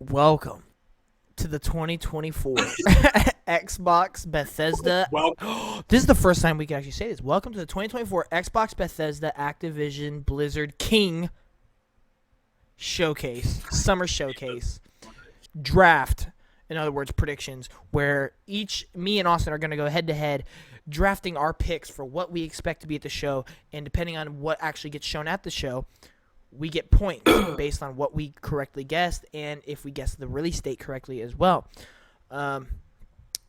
Welcome to the 2024 Xbox Bethesda. Well, This is the first time we can actually say this. Welcome to the 2024 Xbox Bethesda Activision Blizzard King Showcase, Summer Showcase, Draft. In other words, predictions, where me and Austin are going to go head to head, drafting our picks for what we expect to be at the show, and depending on what actually gets shown at the show, we get points based on what we correctly guessed and if we guessed the release date correctly as well.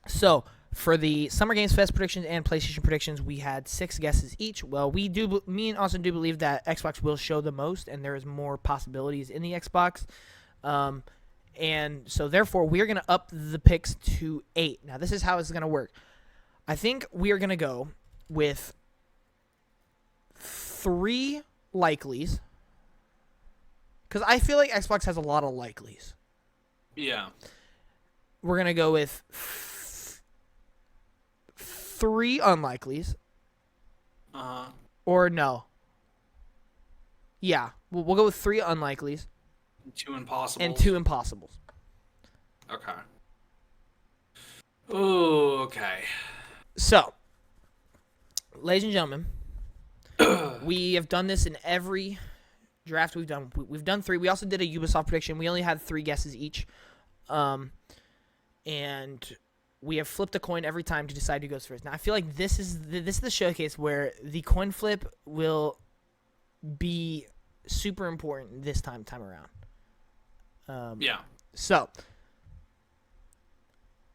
So for the Summer Games Fest predictions and PlayStation predictions, we had 6 guesses each. Well, me and Austin do believe that Xbox will show the most, and there is more possibilities in the Xbox. And so therefore, we are going to up the picks to 8. Now, this is how it's going to work. I think we are going to go with 3 likelies. Because I feel like Xbox has a lot of likelies. yeah. We're going to go with 3 unlikelies. Or no. Yeah. We'll go with 3 unlikelies. 2 impossible. And 2 impossibles. Okay. Oh, okay. So, ladies and gentlemen, we have done this in every draft we've done. We've done 3. We also did a Ubisoft prediction. We only had 3 guesses each. And we have flipped a coin every time to decide who goes first. Now, I feel like this is the showcase where the coin flip will be super important this time around. Yeah. So,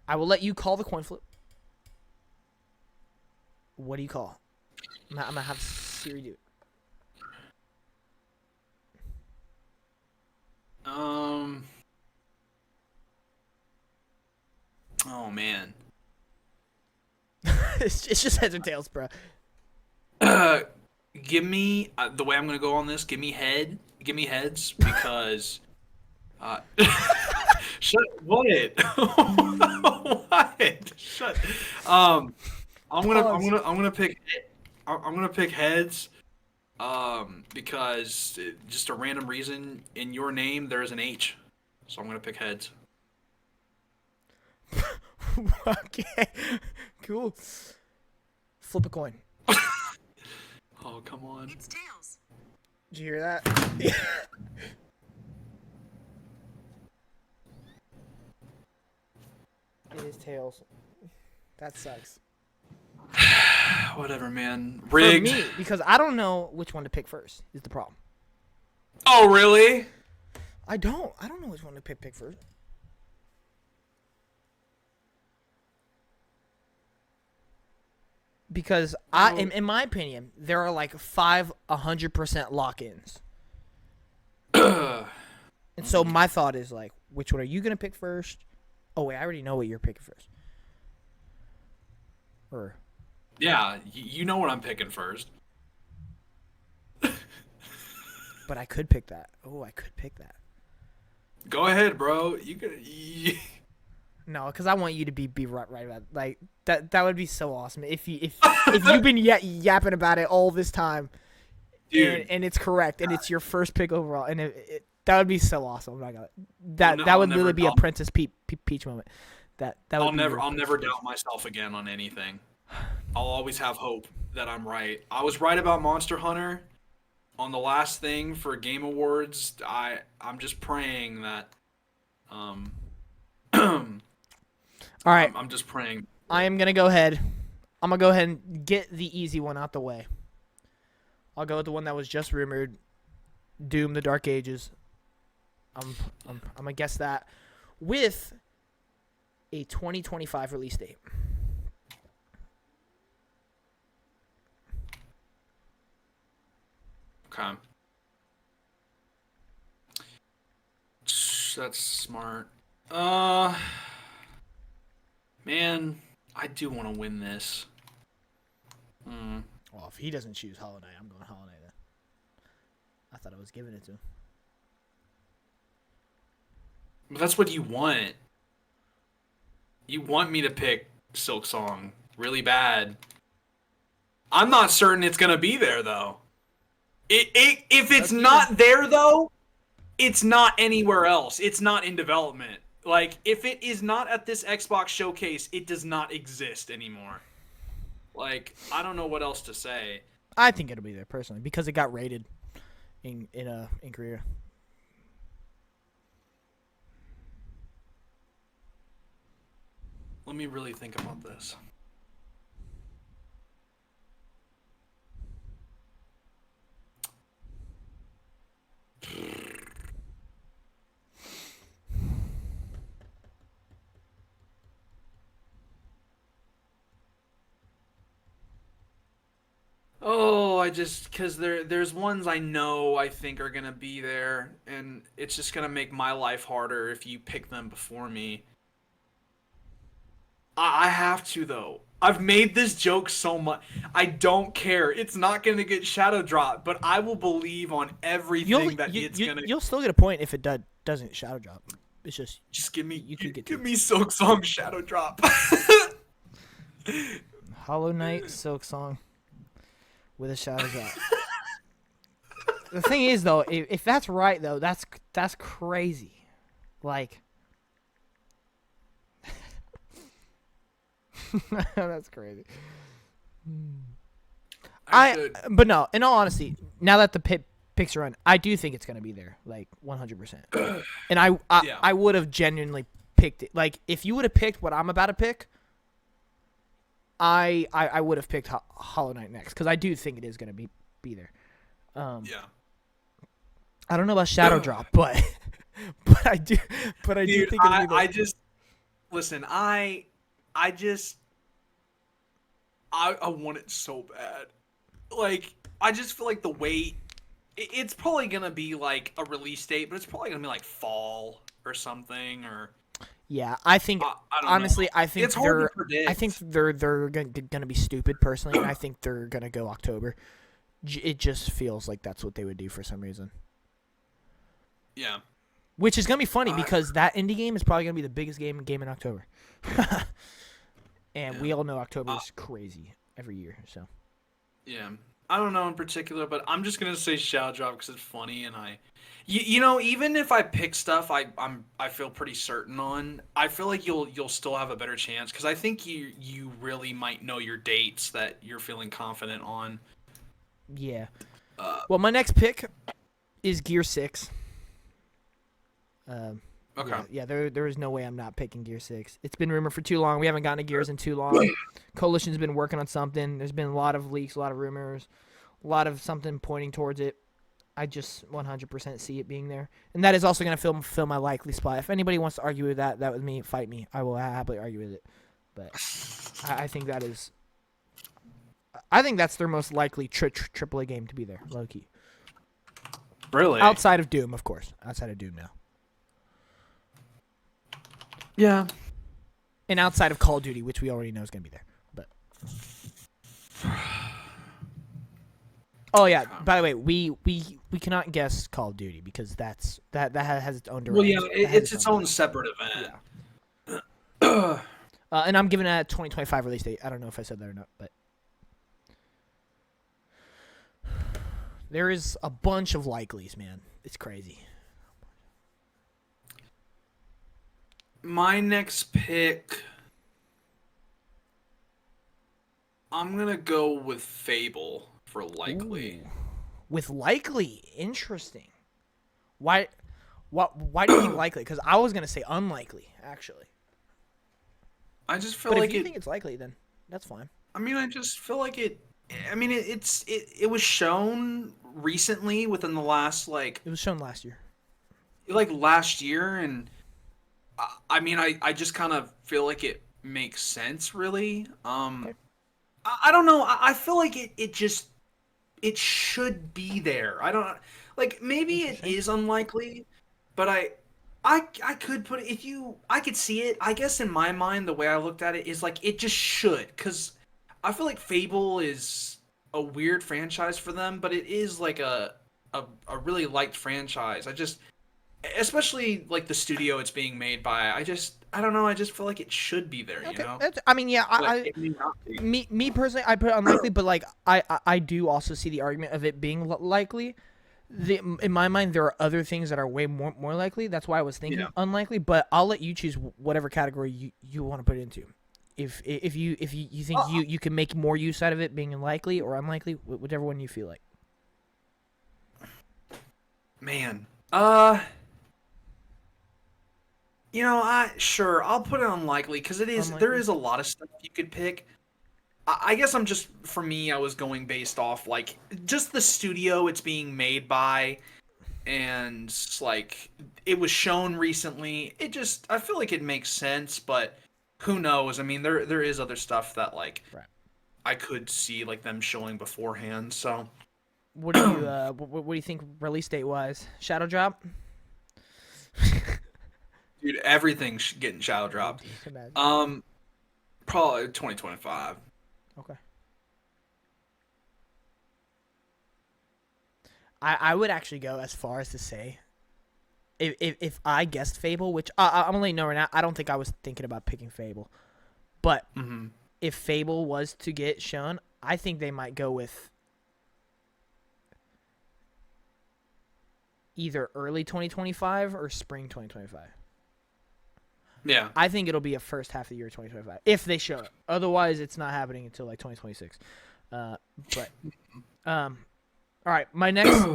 I will let you call the coin flip. What do you call? I'm going to have Siri do it. Oh, man. It's just heads or tails, bro. Give me, the way I'm going to go on this, give me heads, because, what? What? Shut, I'm gonna pick heads, because just a random reason in your name there is an H, so I'm gonna pick heads. Okay. Cool. Flip a coin. Oh, come on. It's tails. Did you hear that? It is tails. That sucks. Whatever, man. Rigged. For me, because I don't know which one to pick first is the problem. Oh, really? I don't know which one to pick first. Because in my opinion, there are like 5 100% lock-ins. And so my thought is like, which one are you gonna pick first? Oh wait, I already know what you're picking first. Or Yeah, you know what I'm picking first. but I could pick that. Oh, I could pick that. Go ahead, bro. You could. No, because I want you to be right about it. Like that would be so awesome if you've been yapping about it all this time, Dude. and it's correct and it's your first pick overall, and that would be so awesome. Oh my God, that would I'll literally never be a doubt- Princess Peach moment. That would I'll be never your doubt first. myself again on anything. I'll always have hope that I'm right. I was right about Monster Hunter on the last thing for Game Awards. I'm just praying that All right, I'm just praying. I am gonna go ahead. I'm gonna go ahead and get the easy one out the way. I'll go with the one that was just rumored, Doom: The Dark Ages. I'm gonna guess that with a 2025 release date. Okay. That's smart. Man, I do want to win this. Well, if he doesn't choose Hollow Knight, I'm going Hollow Knight then. I thought I was giving it to him. But that's what you want. You want me to pick Silk Song really bad. I'm not certain it's gonna be there though. If it's not there though, it's not anywhere else. It's not in development. Like, if it is not at this Xbox showcase, it does not exist anymore. Like, I don't know what else to say. I think it'll be there personally because it got rated in Korea. Let me really think about this. Oh, because there's ones I know I think are gonna be there, and it's just gonna make my life harder if you pick them before me. I have to though. I've made this joke so much. I don't care. It's not gonna get shadow drop, but I will believe on everything that it's gonna. You'll still get a point if it doesn't shadow drop. It's just Give me you could get give to me Silk Song shadow drop. Hollow Knight Silk Song with a shadow drop. The thing is though, if that's right though, that's crazy. Like that's crazy. But no, in all honesty, now that the picks are on, I do think it's gonna be there, like 100%. And I would have genuinely picked it. Like if you would have picked what I'm about to pick, I would have picked Hollow Knight next because I do think it is gonna be there. Yeah. I don't know about shadow drop, but I do think it'll be there. I just listen. I want it so bad. Like, I just feel like the wait. It's probably gonna be like a release date, but it's probably gonna be like fall or something. Or yeah, I think I don't honestly, know. I think It's hard to predict. I think they're gonna be stupid personally, and I think they're gonna go October. It just feels like that's what they would do for some reason. Yeah. Which is gonna be funny because that indie game is probably gonna be the biggest game in October. And we all know October is crazy every year. So. Yeah. I don't know in particular, but I'm just gonna say shadow drop because it's funny, and you know, even if I pick stuff I feel pretty certain on, I feel like you'll still have a better chance because I think you really might know your dates that you're feeling confident on. Yeah. Well, my next pick is Gear 6. Okay. Yeah, there is no way I'm not picking Gear 6. It's been rumored for too long. We haven't gotten to Gears in too long. Coalition's been working on something. There's been a lot of leaks, a lot of rumors, a lot of something pointing towards it. I just 100% see it being there. And that is also going to fill my likely spot. If anybody wants to argue with that with me, fight me. I will happily argue with it. But I think that is... I think that's their most likely AAA game to be there, low-key. Really? Outside of Doom, of course. Outside of Doom now. Yeah. And outside of Call of Duty, which we already know is going to be there. But oh yeah, by the way, we cannot guess Call of Duty because that has its own direction. Well, yeah, it's its own separate event. Yeah. And I'm giving it a 2025 release date. I don't know if I said that or not, but there is a bunch of likelies, man. It's crazy. My next pick, I'm gonna go with Fable for likely. Ooh. With likely, interesting. Why do you think likely? Because I was gonna say unlikely, actually. I just feel but like if you think it's likely, then that's fine. I mean, I just feel like it. I mean, it was shown recently within the last It was shown last year. Last year, and I mean, I just kind of feel like it makes sense, really. Okay. I don't know. I feel like it should be there. I don't like. Maybe it is unlikely, but I could put it I could see it. I guess in my mind, the way I looked at it is like it just should, because I feel like Fable is a weird franchise for them, but it is like a really liked franchise. Especially like the studio it's being made by. I don't know. I just feel like it should be there. Okay. You know. I mean, yeah. It may not be. Me personally, I put it unlikely, but like I do also see the argument of it being likely, In my mind, there are other things that are way more likely. That's why I was thinking Yeah. unlikely. But I'll let you choose whatever category you want to put it into. If you think you can make more use out of it being likely or unlikely, whichever one you feel like. Man. I'll put it unlikely because there Unlikely. is a lot of stuff you could pick. I guess for me, I was going based off like just the studio it's being made by, and like it was shown recently. I feel like it makes sense, but who knows? I mean, there is other stuff that like Right. I could see like them showing beforehand. So What do you what do you think release date wise? Shadow drop. dude, everything's getting shadow dropped. Imagine. Probably 2025. Okay. I would actually go as far as to say, if I guessed Fable, which I'm gonna let you know right now, I don't think I was thinking about picking Fable, but Mm-hmm. if Fable was to get shown, I think they might go with either early 2025 or spring 2025. Yeah. I think it'll be a first half of the year 2025 if they show it. Otherwise, it's not happening until like 2026. All right, my next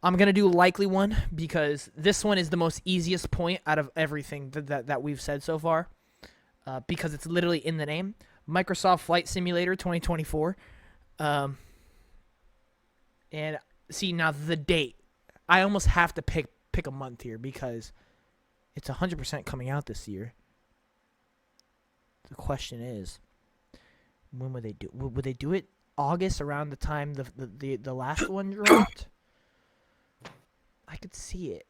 I'm gonna do a likely one because this one is the most easiest point out of everything that we've said so far, because it's literally in the name. Microsoft Flight Simulator 2024, and see now the date. I almost have to pick a month here because it's 100% coming out this year. The question is, when would they do? Would they do it August around the time the last one dropped? I could see it,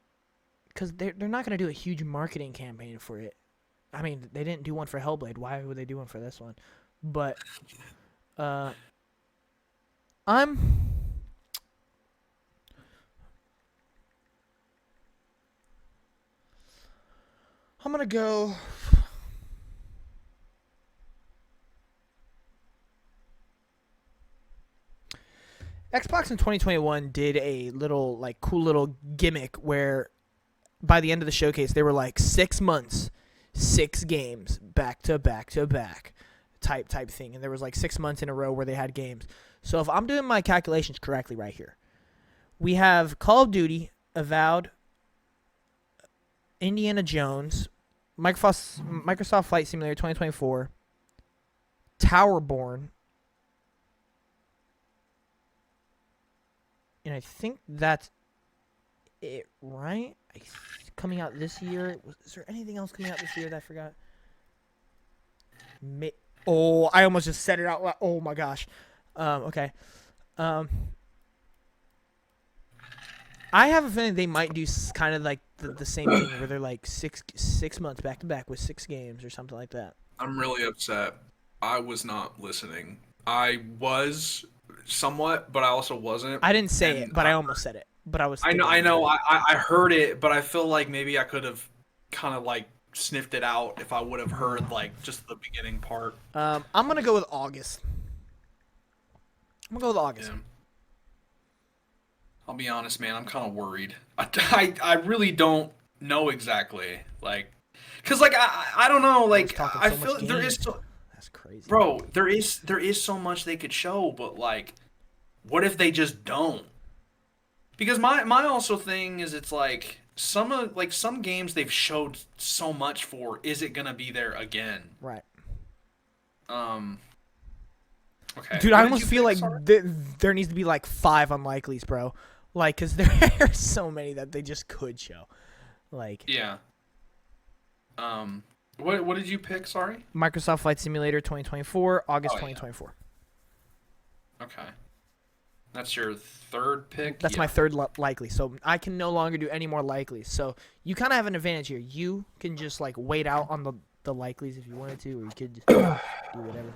because they're not gonna do a huge marketing campaign for it. I mean, they didn't do one for Hellblade. Why would they do one for this one? But I'm gonna go. Xbox in 2021 did a little like cool little gimmick where by the end of the showcase they were like 6 months, 6 games back to back to back type thing, and there was like 6 months in a row where they had games. So if I'm doing my calculations correctly right here, we have Call of Duty, Avowed, Indiana Jones, Microsoft Flight Simulator 2024, Towerborn, and I think that's it, right? Coming out this year. Is there anything else coming out this year that I forgot? Oh, I almost just said it out loud. Oh my gosh. Okay. I have a feeling they might do kind of like the same thing where they're like six months back to back with 6 games or something like that. I'm really upset. I was not listening. I was somewhat, but I also wasn't. I didn't say And it, but I almost said it. But I was. I know. thinking I it. know. I heard it, but I feel like maybe I could have kind of like sniffed it out if I would have heard like just the beginning part. I'm gonna go with August. I'm gonna go with August. Yeah. I'll be honest, man. I'm kind of worried. I really don't know exactly, like, cause like I don't know, like talking I so feel much there is games. so, That's crazy. bro. There is so much they could show, but like, what if they just don't? Because my also thing is it's like some games they've showed so much for. Is it gonna be there again? Right. Um. Okay. Dude, What I did almost you feel pick, like sorry? there needs to be like 5 unlikelies, bro. Like, cause there are so many that they just could show. Like Yeah. What did you pick? Sorry. Microsoft Flight Simulator 2024, August Oh, yeah. 2024. Okay. That's your third pick. That's Yeah. my third likely. So I can no longer do any more likelies. So you kind of have an advantage here. You can just like wait out on the likelies if you wanted to, or you could just do whatever.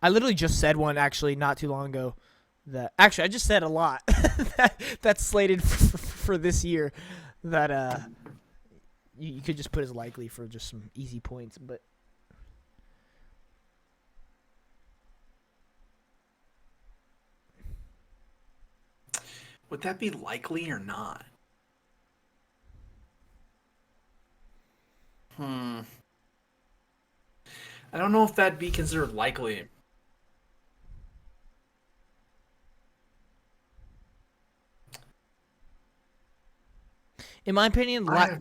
I literally just said one actually not too long ago. That actually I just said a lot that's slated for this year. That you could just put as likely for just some easy points, but. would that be likely or not? Hmm. I don't know if that'd be considered likely. In my opinion, I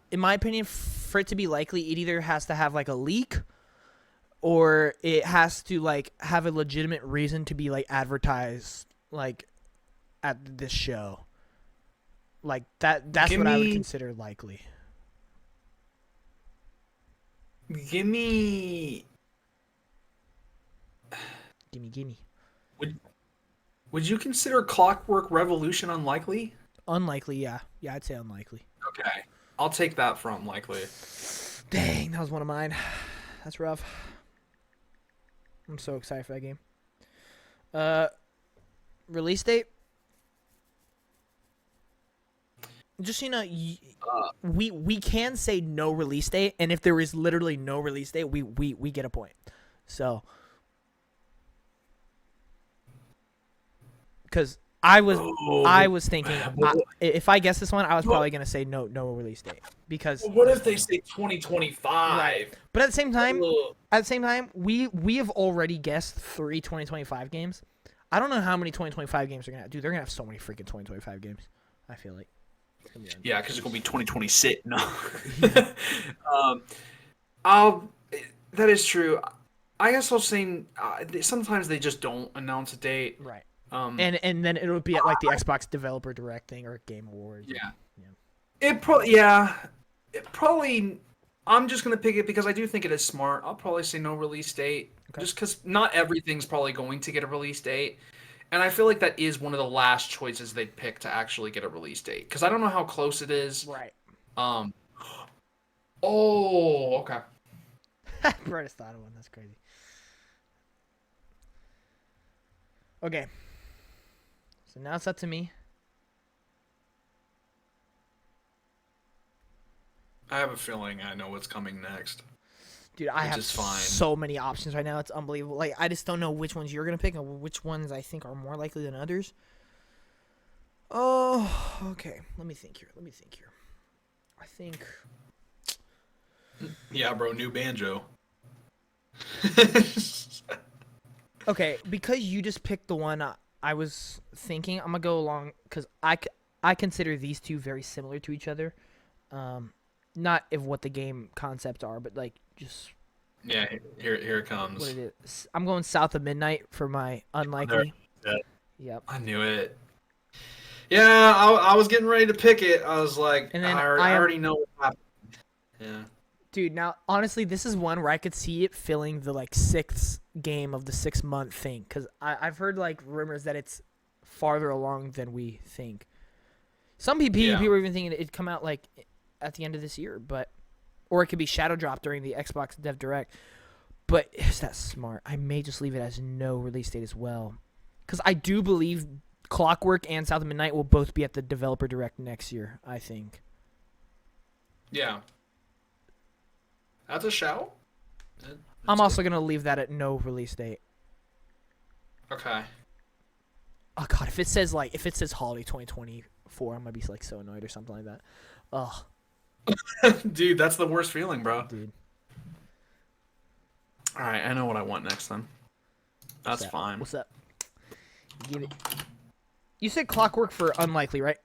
for it to be likely, it either has to have like a leak, or it has to like have a legitimate reason to be like advertised like at this show. Like that's give what I would me consider likely. give me Gimme. would would you consider Clockwork Revolution unlikely? Unlikely, yeah. Yeah, I'd say unlikely. Okay. I'll take that from likely. Dang, that was one of mine. That's rough. I'm so excited for that game. Release date? Just so you know, we can say no release date, and if there is literally no release date, we get a point. So, because I was thinking, if I guess this one, I was probably gonna say no release date because. What if they say 2025? Right. But at the same time, we have already guessed 3 2025 games. I don't know how many 2025 games they're gonna have. Dude, they're gonna have so many freaking 2025 games. I feel like. Yeah, because it's gonna be 2026. No. I'll. That is true. I guess I'll say sometimes they just don't announce a date. Right. Um, And then it'll be at like the Xbox Developer Direct thing or Game Awards. yeah. Yeah. It probably. I'm just gonna pick it because I do think it is smart. I'll probably say no release date, just because not everything's probably going to get a release date. And I feel like that is one of the last choices they'd pick to actually get a release date. Because I don't know how close it is. Right. Oh, okay. Bro, just thought of one. That's crazy. Okay. So now it's up to me. I have a feeling I know what's coming next. Dude, I Which have is fine. so many options right now. It's unbelievable. Like, I just don't know which ones you're going to pick and which ones I think are more likely than others. Oh, okay. Let me think here. I think... Yeah, bro, new banjo. Okay, because you just picked the one I was thinking, I'm going to go along because I consider these two very similar to each other. Not of what the game concepts are, but like just... Yeah, here it comes. What it is. I'm going South of Midnight for my unlikely. Yep. I knew it. Yeah, I was getting ready to pick it. I was like, And then I already know what happened. Yeah. Dude, now honestly, this is one where I could see it filling the like 6th game of the 6-month thing because I've heard like rumors that it's farther along than we think. Some people are even thinking it'd come out like at the end of this year, or it could be shadow drop during the Xbox Dev Direct. But is that smart? I may just leave it as no release date as well, because I do believe Clockwork and South of Midnight will both be at the Developer Direct next year. I think. Yeah. That's a shout. I'm also gonna leave that at no release date. Okay. Oh god, if it says holiday 2024, I'm gonna be like so annoyed or something like that. Ugh. Dude, that's the worst feeling, bro. Dude. All right, I know what I want next then. That's fine. What's up? Give it. You said Clockwork for unlikely, right?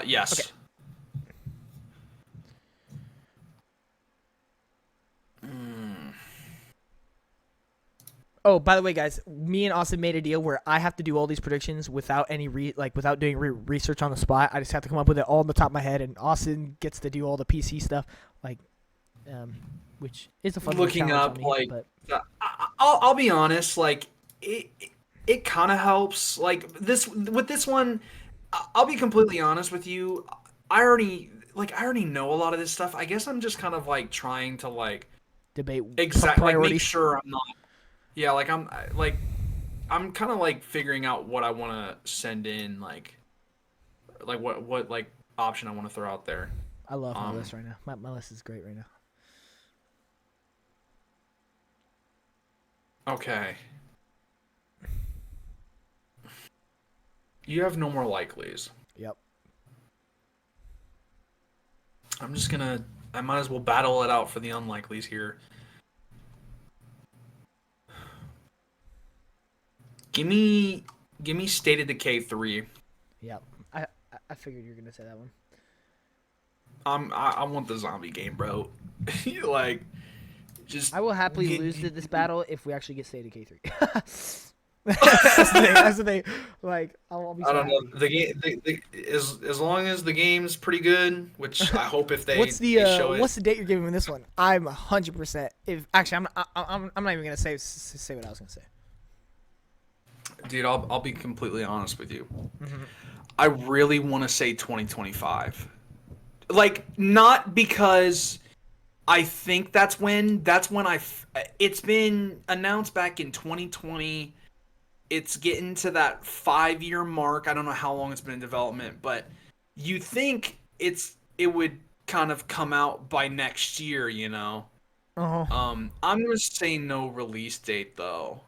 Yes. Okay. Oh, by the way, guys, me and Austin made a deal where I have to do all these predictions without any without doing research on the spot. I just have to come up with it all on the top of my head, and Austin gets to do all the PC stuff, which is a fun looking challenge up on me, like but... I'll be honest, like it kind of helps. Like this one, I'll be completely honest with you. I already know a lot of this stuff. I guess I'm just kind of like trying to like debate exactly like, priorities. make sure I'm not. Yeah, I'm kind of like figuring out what I want to send in, like what like option I want to throw out there. I love my list right now. My list is great right now. Okay. You have no more likelies. Yep. I might as well battle it out for the unlikelies here. Give me State of Decay 3. Yep. I figured you were gonna say that one. I want the zombie game, bro. Like, just I will happily get- lose this battle if we actually get State of K3. That's the thing. Like, I'll be so I don't know. happy. The game, as long as the game's pretty good, which I hope if they, What's they show it. what's the date you're giving me this one? I'm 100%. If actually, I'm not even gonna say what I was gonna say. Dude, I'll be completely honest with you. Mm-hmm. I really want to say 2025. Like, not because I think that's when it's been announced back in 2020. It's getting to that 5-year mark. I don't know how long it's been in development, but you think it would kind of come out by next year, you know? Uh-huh. I'm gonna say no release date though,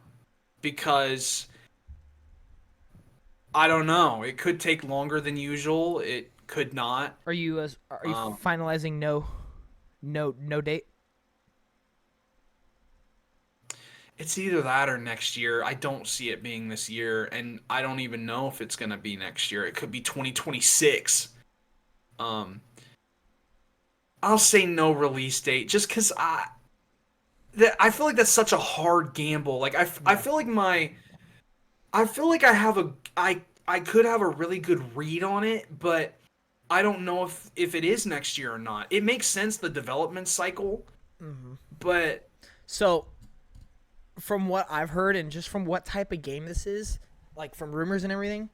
because I don't know. It could take longer than usual. It could not. Are you Um, finalizing no date? It's either that or next year. I don't see it being this year, and I don't even know if it's gonna be next year. It could be 2026. Um, I'll say no release date just because I feel like that's such a hard gamble. Like I feel like I feel like I could have a really good read on it, but I don't know if it is next year or not. It makes sense, the development cycle, Mm-hmm. but So, from what I've heard and just from what type of game this is, like from rumors and everything,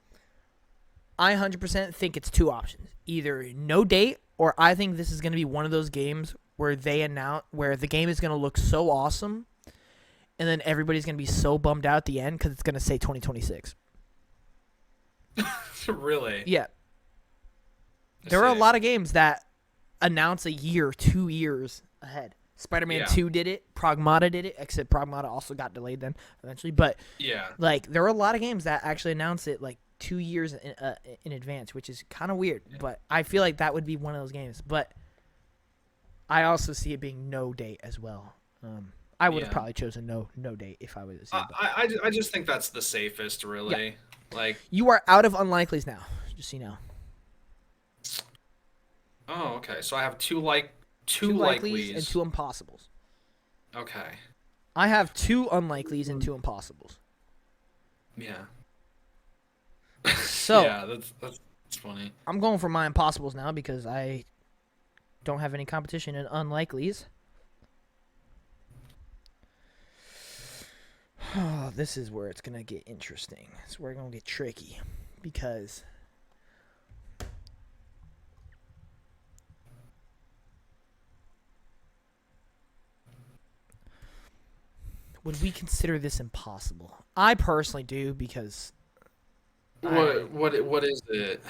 I 100% think it's two options. Either no date, or I think this is going to be one of those games where where the game is going to look so awesome, and then everybody's going to be so bummed out at the end because it's going to say 2026. really, Yeah. I There are a see. lot of games that announce a year, 2 years ahead. Spider-Man Yeah. 2 did it. Pragmata did it, except Pragmata also got delayed then eventually. But Yeah, like, there are a lot of games that actually announce it like 2 years in advance, which is kind of weird. But I feel like that would be one of those games. But I also see it being no date as well. I would have Yeah. probably chosen no date if I was to see. But I just think that's the safest, really. Like, you are out of unlikelies now, just so you know. oh, okay. So I have two Two likelies likelies. and two impossibles. Okay. I have two unlikelies and two impossibles. Yeah. So yeah, that's funny. I'm going for my impossibles now because I don't have any competition in unlikelies. Oh, this is where it's gonna get interesting. It's where it's gonna get tricky because would we consider this impossible? I personally do because What is it?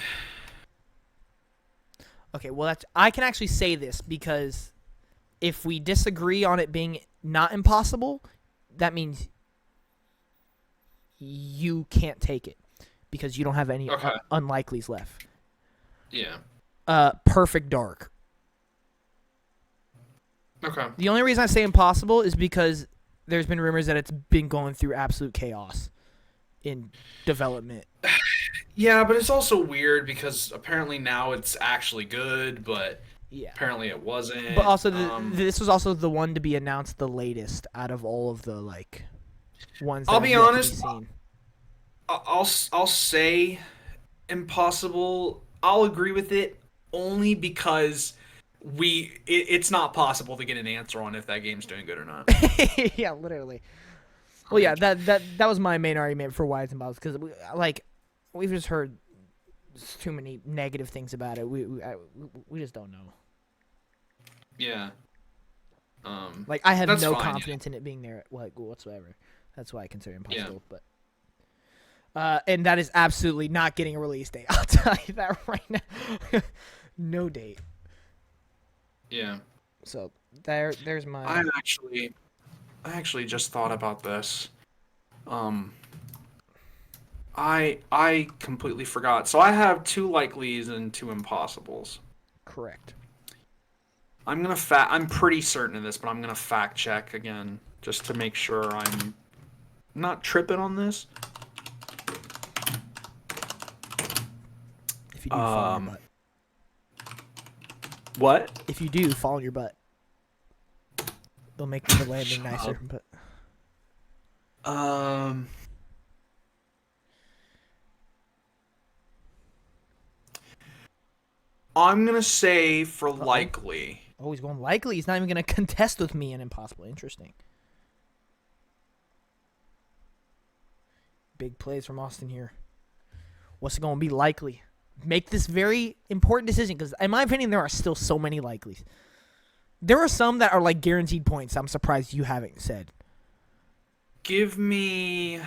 okay, well that's I can actually say this because if we disagree on it being not impossible, that means you can't take it because you don't have any Okay. unlikelies left. Yeah. Perfect Dark. Okay. The only reason I say impossible is because there's been rumors that it's been going through absolute chaos in development. Yeah, but it's also weird because apparently now it's actually good, but Yeah. apparently it wasn't. But also, this was also the one to be announced the latest out of all of the like ones. That I'll have be yet to honest, seen. I'll say impossible. I'll agree with it only because it's not possible to get an answer on if that game's doing good or not. Yeah, literally. Well, yeah, that was my main argument for why it's impossible because we've just heard too many negative things about it. We just don't know. Yeah. Like I have That's no fine, yeah. confidence in it being there whatsoever. That's why I consider it impossible. But and that is absolutely not getting a release date. I'll tell you that right now. No date. Yeah. So there's my. I actually just thought about this. I completely forgot. So I have 2 likelies and 2 impossibles. Correct. I'm pretty certain of this, but I'm gonna fact check again just to make sure I'm not tripping on this. If you do, fall on your butt. What? If you do, fall on your butt. They'll make the landing Shut nicer. up. But Um. I'm gonna say for likely. oh, he's going likely. He's not even going to contest with me in impossible. Interesting. Big plays from Austin here. What's it going to be likely? Make this very important decision because, in my opinion, there are still so many likelies. There are some that are like guaranteed points. I'm surprised you haven't said. Give me.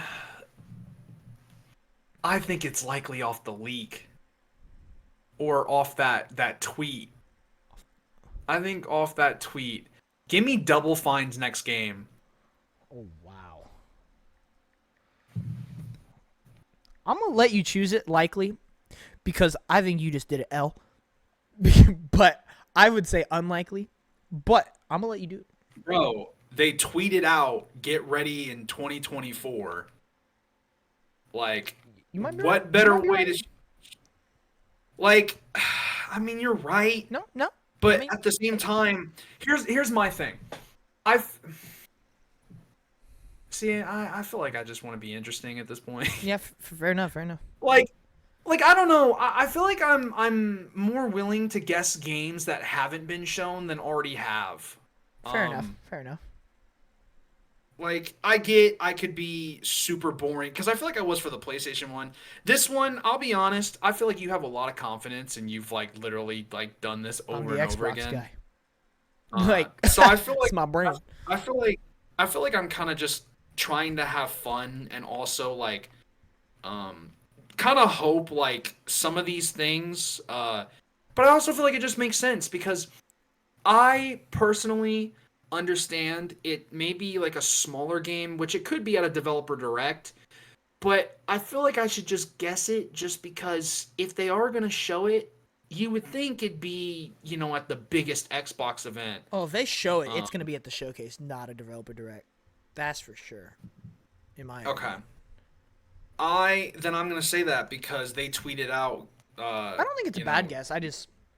I think it's likely off the leak. Or off that tweet. I think off that tweet. Give me Double Fine's next game. Oh, wow. I'm going to let you choose it likely because I think you just did it L. But I would say unlikely. But I'm going to let you do it. Bro, they tweeted out, get ready in 2024. Like, You might be what right. better You might be way right. to... Like, I mean, you're right. No. But I mean- at the same time, here's my thing. I feel like I just want to be interesting at this point. Yeah, fair enough. like I don't know. I feel like I'm more willing to guess games that haven't been shown than already have. Fair enough. Like I could be super boring because I feel like I was for the PlayStation one. This one, I'll be honest, I feel like you have a lot of confidence and you've like literally like done this I'm over the and over Xbox again. guy. So I feel like it's my brain. I feel like I'm kind of just trying to have fun and also like kind of hope like some of these things but I also feel like it just makes sense because I personally understand it may be like a smaller game, which it could be at a developer direct, but I feel like I should just guess it just because if they are going to show it, you would think it'd be, at the biggest Xbox event. Oh, if they show it, it's going to be at the showcase, not a developer direct. That's for sure. In my opinion. Okay. I'm going to say that because they tweeted out I don't think it's a bad guess.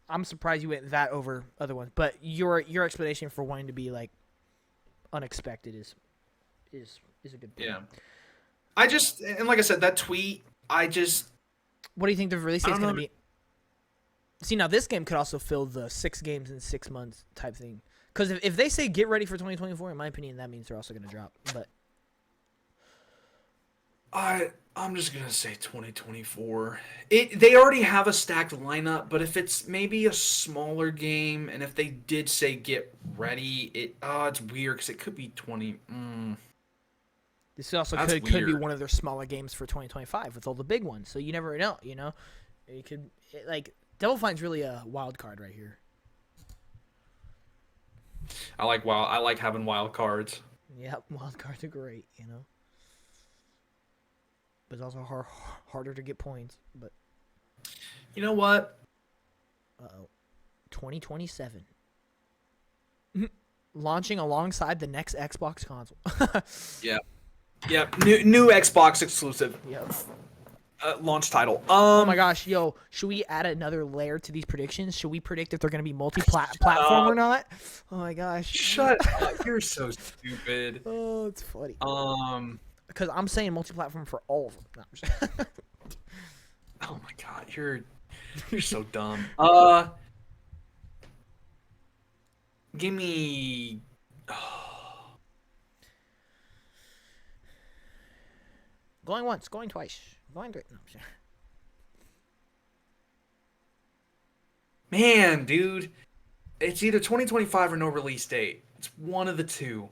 I'm surprised you went that over other ones. But your explanation for wanting to be like unexpected is a good point. Yeah. And like I said, that tweet, What do you think the release date's going to be? See, now this game could also fill the 6 games in 6 months type thing. Because if they say get ready for 2024, in my opinion, that means they're also going to drop. But I'm just gonna say 2024. They already have a stacked lineup, but if it's maybe a smaller game, and if they did say get ready, it's weird because it could be 20. this also That's could be weird. one of their smaller games for 2025 with all the big ones. So you never know. It could Double Fine's really a wild card right here. I like having wild cards. Yeah, wild cards are great. But it's also harder to get points. But You know what? 2027. Launching alongside the next Xbox console. Yeah. New Xbox exclusive Yep. launch title. Oh my gosh, yo, should we add another layer to these predictions? Should we predict if they're going to be multi-platform or not? Oh my gosh. Shut up! You're so stupid. Oh, it's funny. Oh Because I'm saying multi-platform for all of them. No, I'm just- my god, you're so dumb. Give me. Going once, going twice, going three. No, I'm sorry. Man, dude, it's either 2025 or no release date. It's one of the two.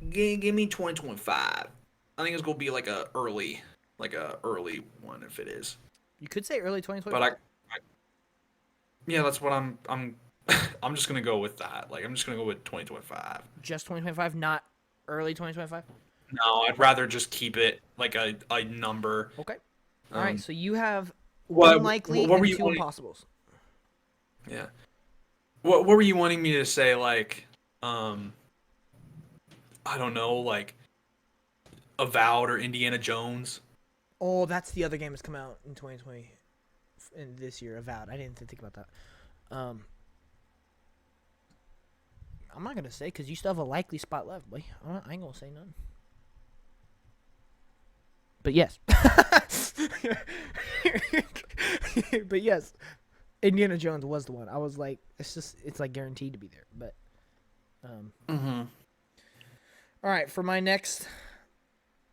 Give me 2025. I think it's gonna be like a early one if it is. You could say early 2025. But yeah, that's what I'm I'm just gonna go with that. Like I'm just gonna go with 2025. Just 2025, not early 2025. No, I'd rather just keep it like a number. Okay. All right. Um, So you have what unlikely what were and you two wanting? impossibles. Yeah. What were you wanting me to say? Like, um, I don't know, like Avowed or Indiana Jones. Oh, that's the other game that's come out in 2020 in this year. Avowed. I didn't think about that. I'm not gonna say because you still have a likely spot left, boy. I ain't gonna say nothing. But yes. But yes, Indiana Jones was the one. I was like, it's like guaranteed to be there. But Mm-hmm. all right, for my next,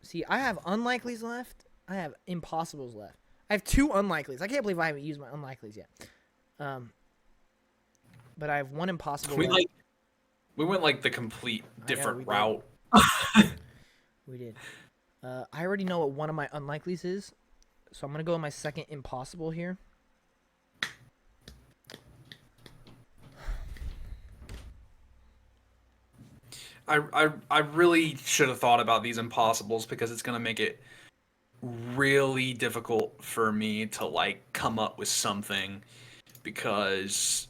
see, I have unlikelies left. I have impossibles left. I have two unlikelies. I can't believe I haven't used my unlikelies yet. But I have one impossible We left. like we went like the complete we different did. route. We did. I already know what one of my unlikelies is, so I'm gonna go with my second impossible here. I really should have thought about these impossibles because it's gonna make it really difficult for me to like come up with something because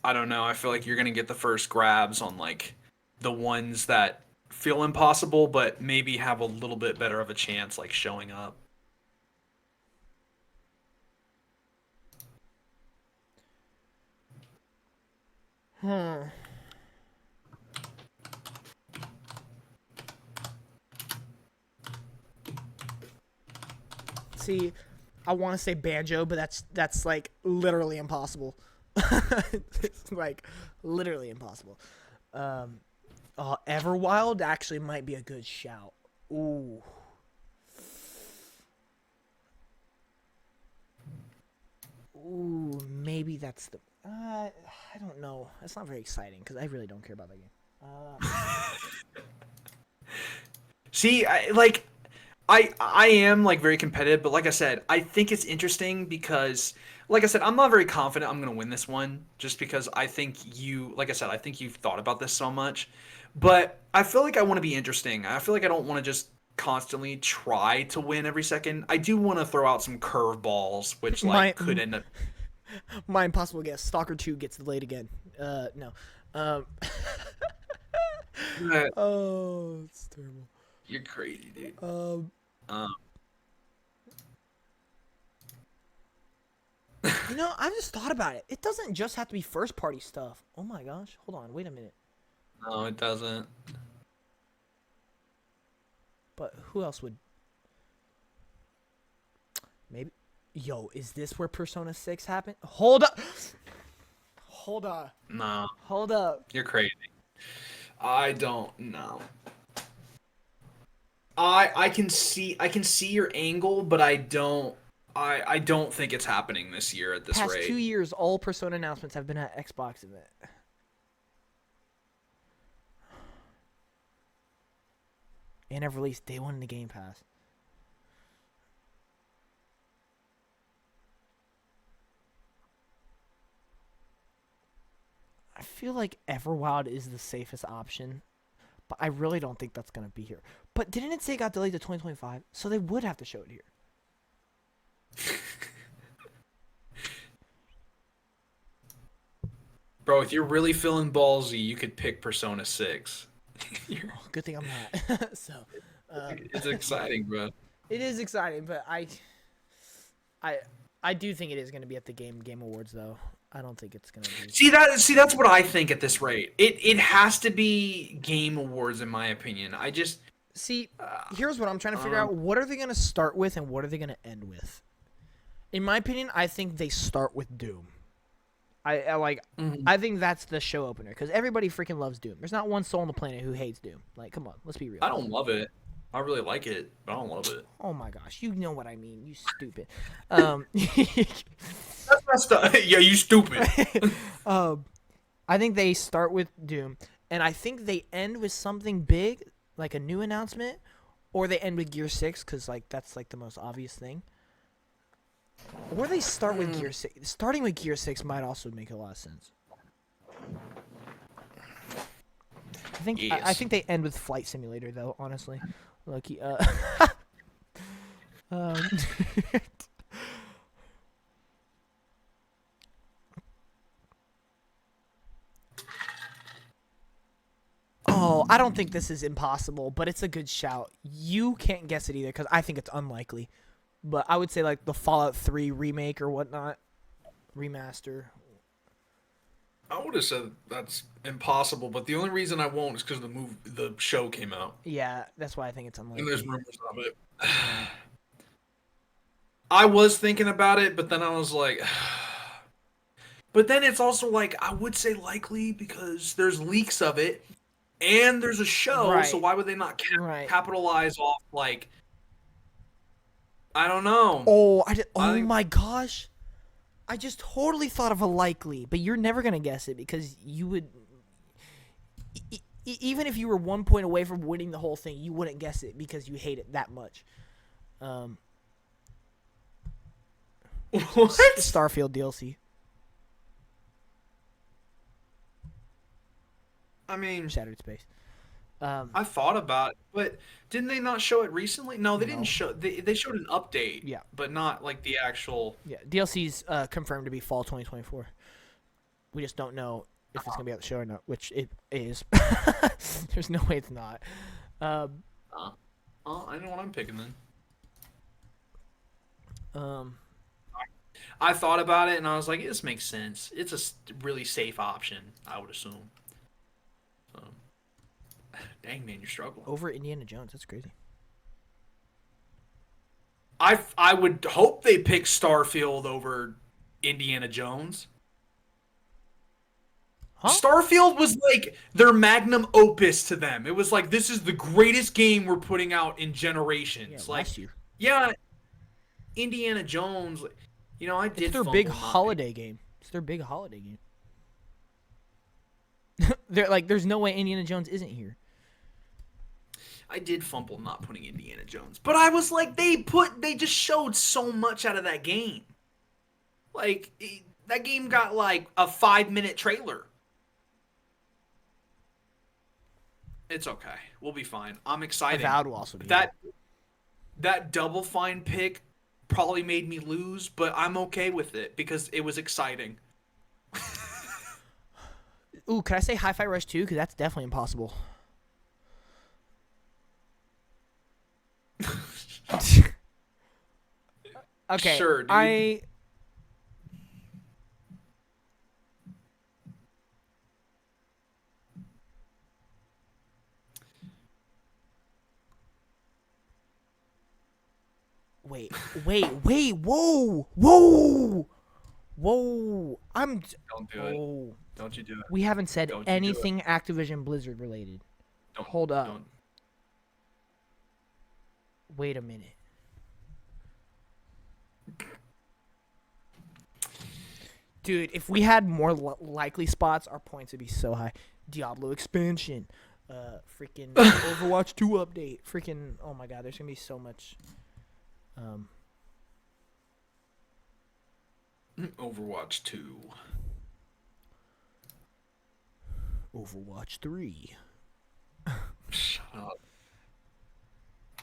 I don't know. I feel like you're gonna get the first grabs on like the ones that feel impossible, but maybe have a little bit better of a chance like showing up. Hmm. See, I want to say banjo, but that's like literally impossible. It's like literally impossible. Um, Everwild actually might be a good shout. Ooh. Ooh, maybe that's the. I don't know. That's not very exciting because I really don't care about that game. See, I am like very competitive, but like I said, I think it's interesting because like I said, I'm not very confident I'm gonna win this one just because I think you like I said, I think you've thought about this so much. But I feel like I want to be interesting. I feel like I don't want to just constantly try to win every second. I do want to throw out some curveballs, which my like could end up. my impossible guess. Stalker 2 gets delayed again. No. Um. Oh, it's terrible. You're crazy, dude. Um. Um, You know, I just thought about it. It doesn't just have to be first party stuff. Oh my gosh. Hold on. Wait a minute. no, it doesn't. But who else would? Maybe. Yo, is this where Persona 6 happened? Hold up. Hold up. No, Hold up. you're crazy. I don't know. I can see your angle, but I don't think it's happening this year at this Past rate. 2 years, all Persona announcements have been at Xbox event. And have released day one in the Game Pass. I feel like Everwild is the safest option, but I really don't think that's gonna be here. But didn't it say it got delayed to 2025? So they would have to show it here. Bro, if you're really feeling ballsy, you could pick Persona 6. Oh, good thing I'm not. So, It's exciting, bro. it is exciting, but I, I do think it is gonna be at the Game Awards though. I don't think it's gonna be. See that's what I think at this rate. It has to be Game Awards in my opinion. I just See, here's what I'm trying to figure um out. What are they going to start with and what are they going to end with? In my opinion, I think they start with Doom. mhm. I think that's the show opener because everybody freaking loves Doom. There's not one soul on the planet who hates Doom. Like, come on, let's be real. I don't love it. I really like it, but I don't love it. Oh my gosh, you know what I mean, you stupid. That's messed up. Yeah, you stupid. um, I think they start with Doom, and I think they end with something big, like a new announcement, or they end with Gear 6 because like that's like the most obvious thing. Or they start with Gear 6. Starting with Gear 6 might also make a lot of sense. think I Yes. think they end with Flight Simulator though. Honestly, lucky. Um, oh, I don't think this is impossible, but it's a good shout. You can't guess it either because I think it's unlikely. But I would say like the Fallout 3 remake or whatnot, remaster. I would have said that's impossible, but the only reason I won't is because the show came out, Yeah, that's why I think it's and there's unlikely. rumors of it. I was thinking about it, but then I was like, but then it's also like I would say likely because there's leaks of it, and there's a show, so Right, why would they not right. capitalize off like I don't know. Oh, I oh think my gosh. I just totally thought of a likely, but you're never gonna guess it because you would. Even if you were 1 point away from winning the whole thing, you wouldn't guess it because you hate it that much. Um, what? Starfield DLC, I mean, Shattered Space. I thought about it, but didn't they not show it recently? No, they didn't No. show. They showed an update, Yeah, but not like the actual. yeah. DLC's confirmed to be fall 2024. We just don't know if it's gonna be at the show or not, which it is. There's no way it's not. Um, Oh, I know what I'm picking then. um, I thought about it and I was like, this makes sense. It's a really safe option, I would assume. Um, dang man, you're struggling. over Indiana Jones. That's crazy. I would hope they pick Starfield over Indiana Jones. Huh? Starfield was like their magnum opus to them. It was like this is the greatest game we're putting out in Yeah, generations. Like, last year. yeah, Indiana Jones. You know, I It's did their fumble big not picking- holiday game. It's their big holiday game. They're like, there's no way Indiana Jones isn't here. I did fumble not putting Indiana Jones, but I was like, they just showed so much out of that game. Like that game got like a 5-minute trailer. It's okay. We'll be fine. I'm excited. Avowed will also be That Double Fine pick probably made me lose, but I'm okay with it because it was exciting. here. Ooh, could I say Hi-Fi Rush 2? Because that's definitely impossible. Okay. Sure, dude. Wait, whoa. Don't do it. Oh. Don't you do it. We haven't said Don't you do it. anything Activision Blizzard related. Don't, Hold up. Don't. Wait a minute. Dude, if we had more likely spots, our points would be so high. Diablo expansion, freaking Overwatch 2 update, freaking oh my god, there's gonna be so much. Overwatch 2. Overwatch 3. Shut up.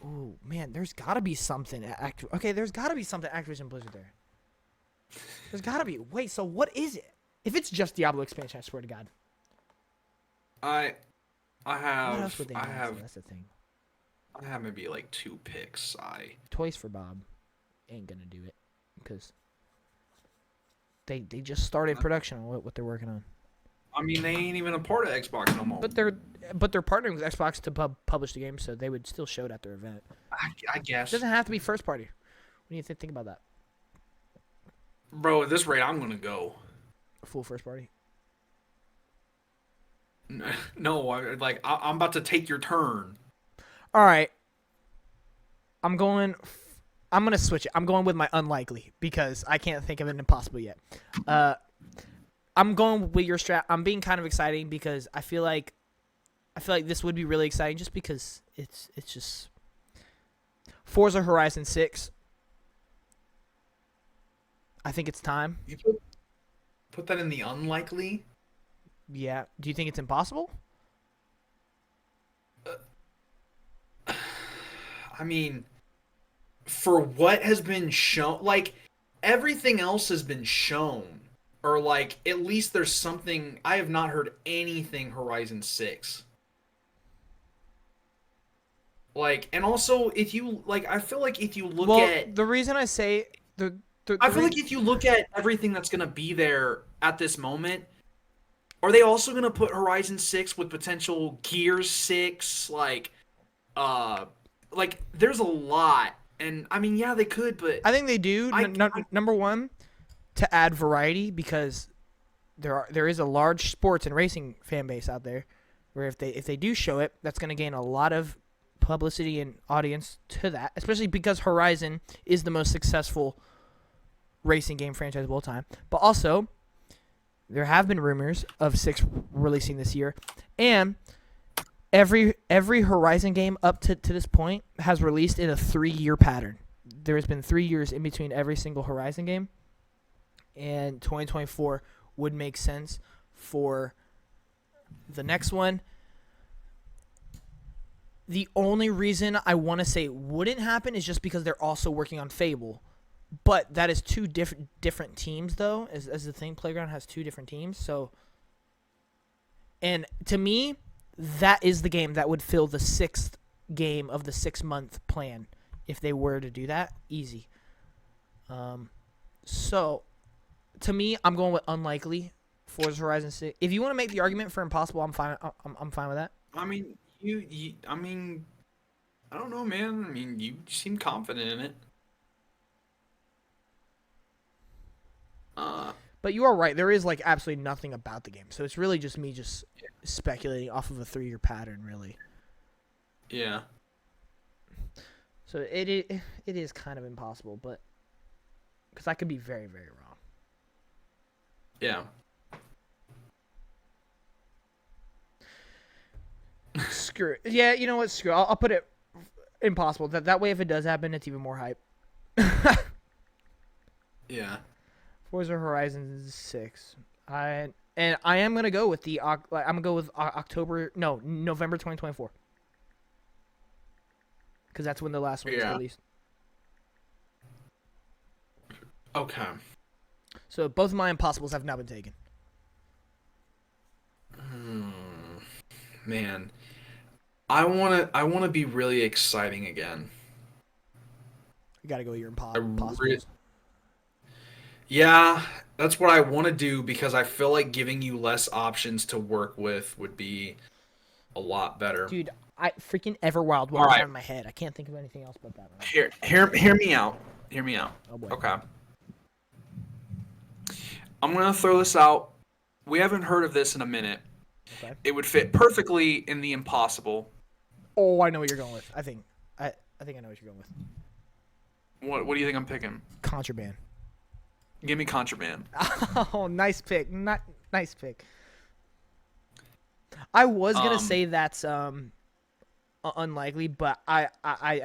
Oh man, there's gotta be something at there's gotta be something at Activision Blizzard there. There's gotta be. Wait, so what is it? If it's just Diablo expansion, I swear to God. I What else have would they I do? have That's the thing. I have maybe like 2 picks. Toys for Bob ain't gonna do it because they just started production on what they're working on. I mean, they ain't even a part of Xbox no more. But they're partnering with Xbox to publish the game, so they would still show it at their event. I guess. It doesn't have to be first party. What do you think about that? Bro, at this rate, I'm gonna go. Full first party. No, I'm about to take your turn. All right. I'm gonna switch it. I'm going with my unlikely because I can't think of an impossible yet. I'm going with your strat. I'm being kind of exciting because I feel like this would be really exciting just because it's just Forza Horizon 6. I think it's time. You put that in the unlikely. Yeah. Do you think it's impossible? I mean, for what has been shown, like everything else has been shown, or like at least there's something. I have not heard anything Horizon 6. Like, and also if you like, I feel like if you look Well, at, the reason I say I feel like if you look at everything that's gonna be there at this moment, are they also gonna put Horizon 6 with potential Gears 6? Uh, like there's a lot, and I mean, yeah, they could, but I think they do. I Number one, to add variety, because there is a large sports and racing fan base out there, where if they do show it, that's going to gain a lot of publicity and audience to that, especially because Horizon is the most successful racing game franchise of all time. But also, there have been rumors of 6 releasing this year, and every Horizon game up to this point has released in a 3-year pattern. There has been 3 years in between every single Horizon game, and 2024 would make sense for the next one. The only reason I want to say it wouldn't happen is just because they're also working on Fable. But that is 2 different teams, though, as the thing. Playground has 2 different teams. So, and to me, that is the game that would fill the 6th game of the 6-month plan if they were to do that. Easy. So, to me, I'm going with unlikely. Forza Horizon 6. If you want to make the argument for impossible, I'm fine. I'm fine with that. I mean, I mean, I don't know, man. I mean, you seem confident in it. But you are right. There is like absolutely nothing about the game, so it's really just me speculating off of a 3-year pattern, really. Yeah. So it is kind of impossible, but because I could be very, very wrong. Yeah. Screw it. Yeah, you know what? Screw it. I'll put it impossible. That way, if it does happen, it's even more hype. Yeah. Forza Horizon 6. I am gonna go with November 2024, because that's when the last one was released. Okay. So both of my impossibles have now been taken. Man, I wanna be really exciting again. You gotta go with your impossibles. Yeah, that's what I want to do because I feel like giving you less options to work with would be a lot better. Dude, I freaking Everwild went Alright. around my head. I can't think of anything else but that one. Hear me out. Hear me out. Oh boy. Okay. I'm gonna throw this out. We haven't heard of this in a minute. Okay. It would fit perfectly in the impossible. Oh, I know what you're going with. I think I know what you're going with. What do you think I'm picking? Contraband. Give me Contraband. Oh, nice pick. Nice pick. I was gonna say that's unlikely, but I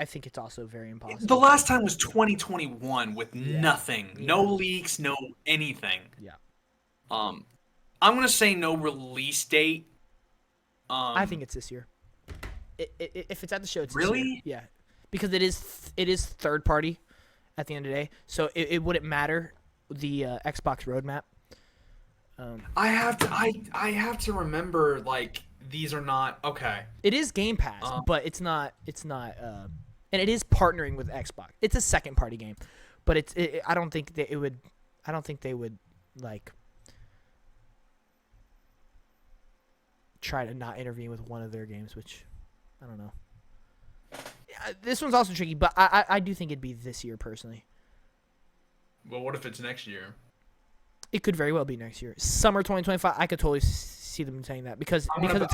think it's also very impossible. The last time was 2021 with nothing, no leaks, no anything. Yeah. I'm gonna say no release date. I think it's this year. If it's at the show, it's Really? this year. Yeah, because it is third party at the end of the day, so it wouldn't matter the Xbox roadmap. I have to remember like these are not okay. It is Game Pass, but it's not and it is partnering with Xbox. It's a second party game, but I don't think that they would like try to not intervene with one of their games, which I don't know. Yeah, this one's also tricky, but I do think it'd be this year personally. Well, what if it's next year? It could very well be next year, summer 2025. I could totally see them saying that because I'm it's gonna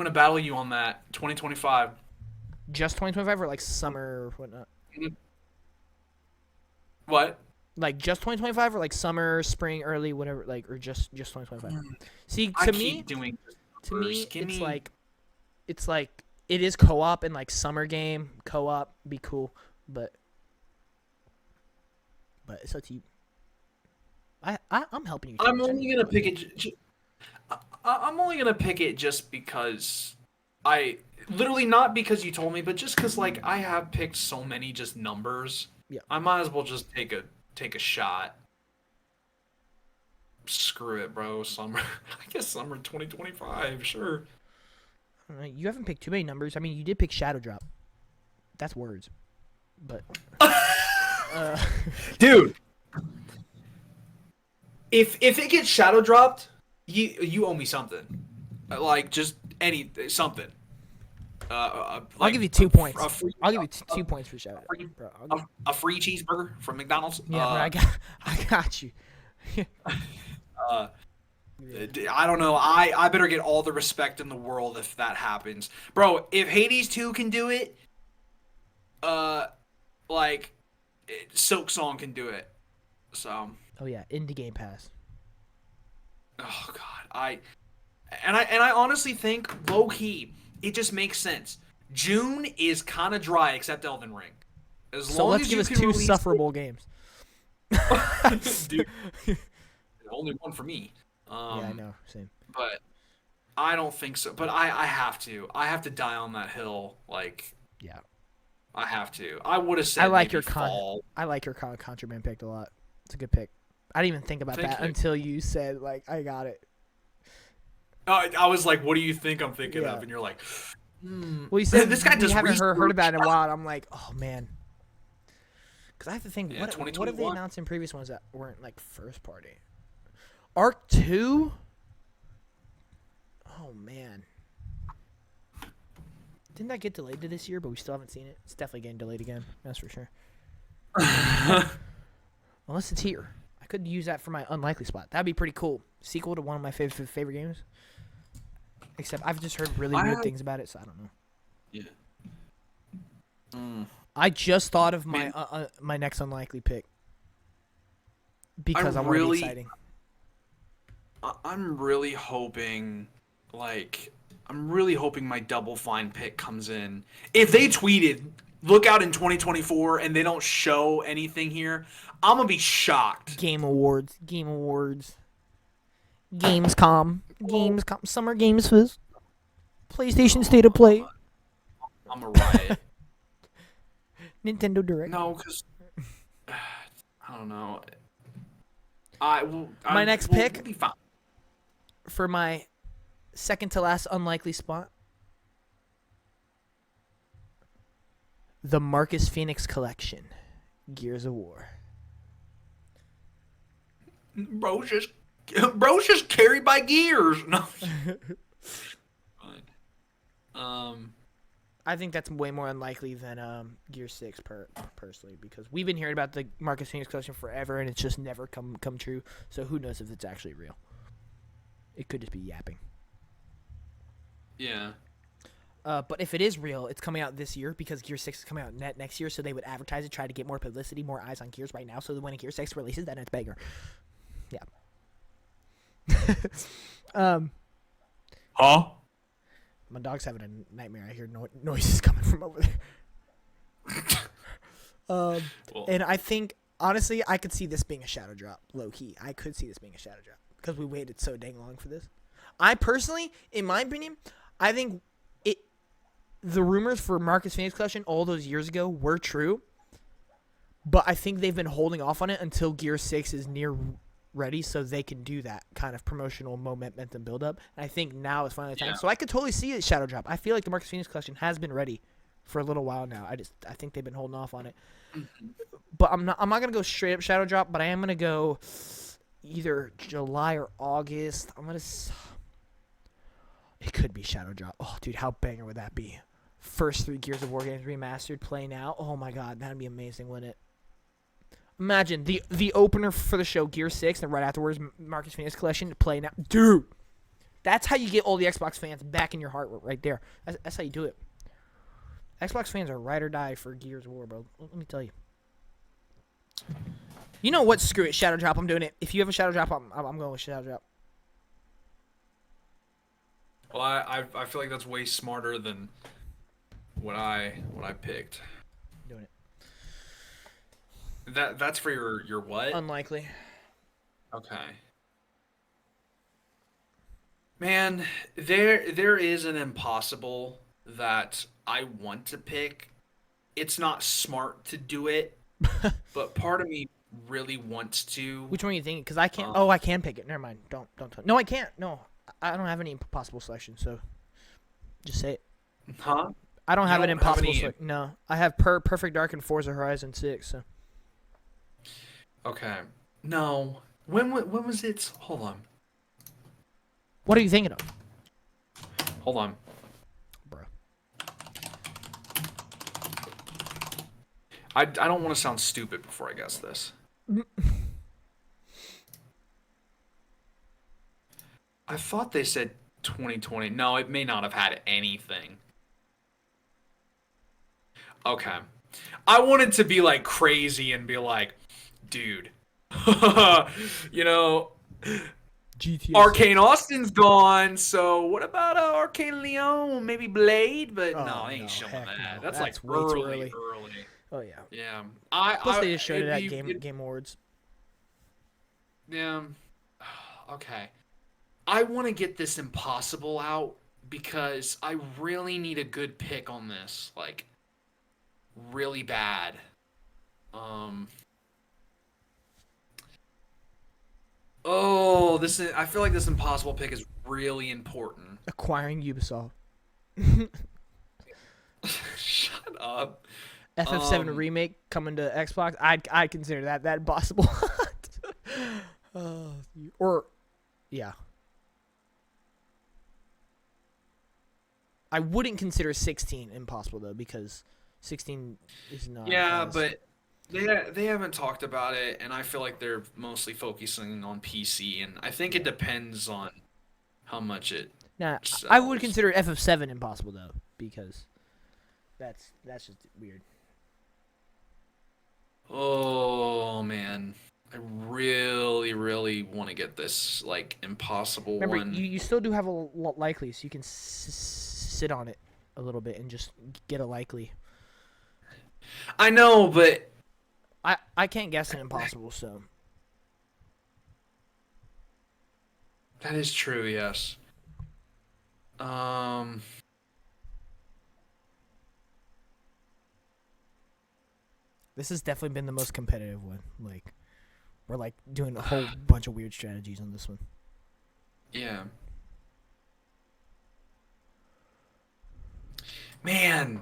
battle you on that. 2025. just 2025 or like summer or whatnot. What? Like just 2025 or like summer, spring, early, whatever, like or just 2025. See, I to keep me, doing to me, Give it's me- like it is co-op and like summer game co-op be cool, but it's up to you. I'm helping you. I'm George. only gonna pick it. I'm only gonna pick it just because literally not because you told me, but just because like I have picked so many just numbers. Yeah. I might as well just take a shot. Screw it, bro. Summer. I guess summer 2025. Sure. I don't know, you haven't picked too many numbers. I mean, you did pick Shadow Drop. That's words, but Dude, if it gets shadow dropped, you owe me something. Like just something. I'll Like give you 2 points. a free, I'll give you 2 points for Shadow free- Drop, bro. I'll give, a free cheeseburger from McDonald's. yeah, bro, I got you. Uh, I don't know. I better get all the respect in the world if that happens, bro. If Hades 2 can do it, like Silk Song can do it. So, Oh yeah, into Game Pass. oh god, I honestly think low key it just makes sense. June is kind of dry except Elden Ring. As So long let's as give you us can 2 release sufferable games. Dude, only one for me. Yeah, I know. Same. But I don't think so. But I have to. I have to die on that hill. Like Yeah. I have to. I would have said I like maybe your fall. I like your contraband pick a lot. It's a good pick. I didn't even think about Thank that you. until you said like I got it. I was like, "What do you think I'm thinking Yeah. of?" And you're like, Well, you said This guy we does haven't heard research. about it in a while. And I'm like, oh man, because I have to think Yeah, what have they 2021. announced in previous ones that weren't like first party. Arc 2. Oh man, didn't that get delayed to this year? But we still haven't seen it. It's definitely getting delayed again. That's for sure. Unless it's here, I could use that for my unlikely spot. That'd be pretty cool. Sequel to one of my favorite games. Except I've just heard really weird things about it, so I don't know. Yeah. Mm. I just thought of my Man. my next unlikely pick because I want to really- be exciting. I'm really hoping, I'm really hoping my Double Fine pick comes in. If they tweeted, look out in 2024, and they don't show anything here, I'm gonna be shocked. Game Awards, Gamescom, Summer Games Fest, PlayStation State of Play, I'm a riot. Nintendo Direct. No, because I don't know. My next we'll pick? be fine. For my second to last unlikely spot, the Marcus Phoenix Collection, Gears of War. Bro's just carried by gears. No. Fine. I think that's way more unlikely than Gear 6 personally, because we've been hearing about the Marcus Phoenix Collection forever and it's just never come true. So who knows if it's actually real? It could just be yapping. Yeah. But if it is real, it's coming out this year because Gear 6 is coming out next year, so they would advertise it, try to get more publicity, more eyes on Gears right now, so that when Gear 6 releases, then it's bigger. Yeah. Huh? My dog's having a nightmare. I hear noises coming from over there. Well, And I think, honestly, I could see this being a shadow drop, low key. I could see this being a shadow drop because we waited so dang long for this. I personally, in my opinion, I think the rumors for Marcus Phoenix Collection all those years ago were true, but I think they've been holding off on it until Gear 6 is near ready so they can do that kind of promotional momentum build up. And I think now is finally the time. Yeah. So I could totally see it shadow drop. I feel like the Marcus Phoenix Collection has been ready for a little while now. I think they've been holding off on it. But I'm not gonna go straight up shadow drop, but I am gonna go either July or August. It could be shadow drop. Oh, dude, how banger would that be? First 3 Gears of War games remastered, play now. Oh my god, that'd be amazing, wouldn't it? Imagine the opener for the show, Gear 6, and right afterwards, Marcus Phoenix Collection, play now. Dude, that's how you get all the Xbox fans back in your heart right there. That's how you do it. Xbox fans are ride or die for Gears of War, bro. Let me tell you. You know what? Screw it. Shadow drop. I'm doing it. If you have a shadow drop, I'm going with shadow drop. Well, I feel like that's way smarter than what I picked. Doing it. That's for your what? Unlikely. Okay. Man, there is an impossible that I want to pick. It's not smart to do it, but part of me really wants to. Which one are you thinking? Because I can't. Um, Oh, I can pick it. Never mind. Don't. No, I can't. No, I don't have any possible selection. So just say it. huh? I don't You have an don't have impossible any- selection. No, I have Perfect Dark and Forza Horizon 6. So Okay. No. When was it? Hold on. what are you thinking of, Hold on. bro? I don't want to sound stupid before I guess this. I thought they said 2020. No, it may not have had anything. Okay. I wanted to be like crazy and be like, dude, you know, GTA. Arcane Austin's gone, so what about Arcane Leon? Maybe Blade? But Oh, no, they ain't no, showing heck that. no. That's That's like way too early. Oh yeah. Yeah. Plus they just showed it it'd at be- Game Awards. Yeah. Okay. I want to get this impossible out because I really need a good pick on this. Like, really bad. Oh, I feel like this impossible pick is really important. Acquiring Ubisoft. Shut up. FF7 Um, remake coming to Xbox. I'd consider that impossible. Or yeah. I wouldn't consider 16 impossible though because 16 is not. Yeah, as- but they haven't talked about it, and I feel like they're mostly focusing on PC, and I think it depends on how much it. Nah, I would sells. consider FF7 impossible though because that's just weird. Oh man, I really, really want to get this like impossible Remember, one. you still do have a likely, so you can sit on it a little bit and just get a likely. I know, but I can't guess an impossible, so that is true. Yes. this has definitely been the most competitive one. Like, we're like doing a whole bunch of weird strategies on this one. Yeah. Man,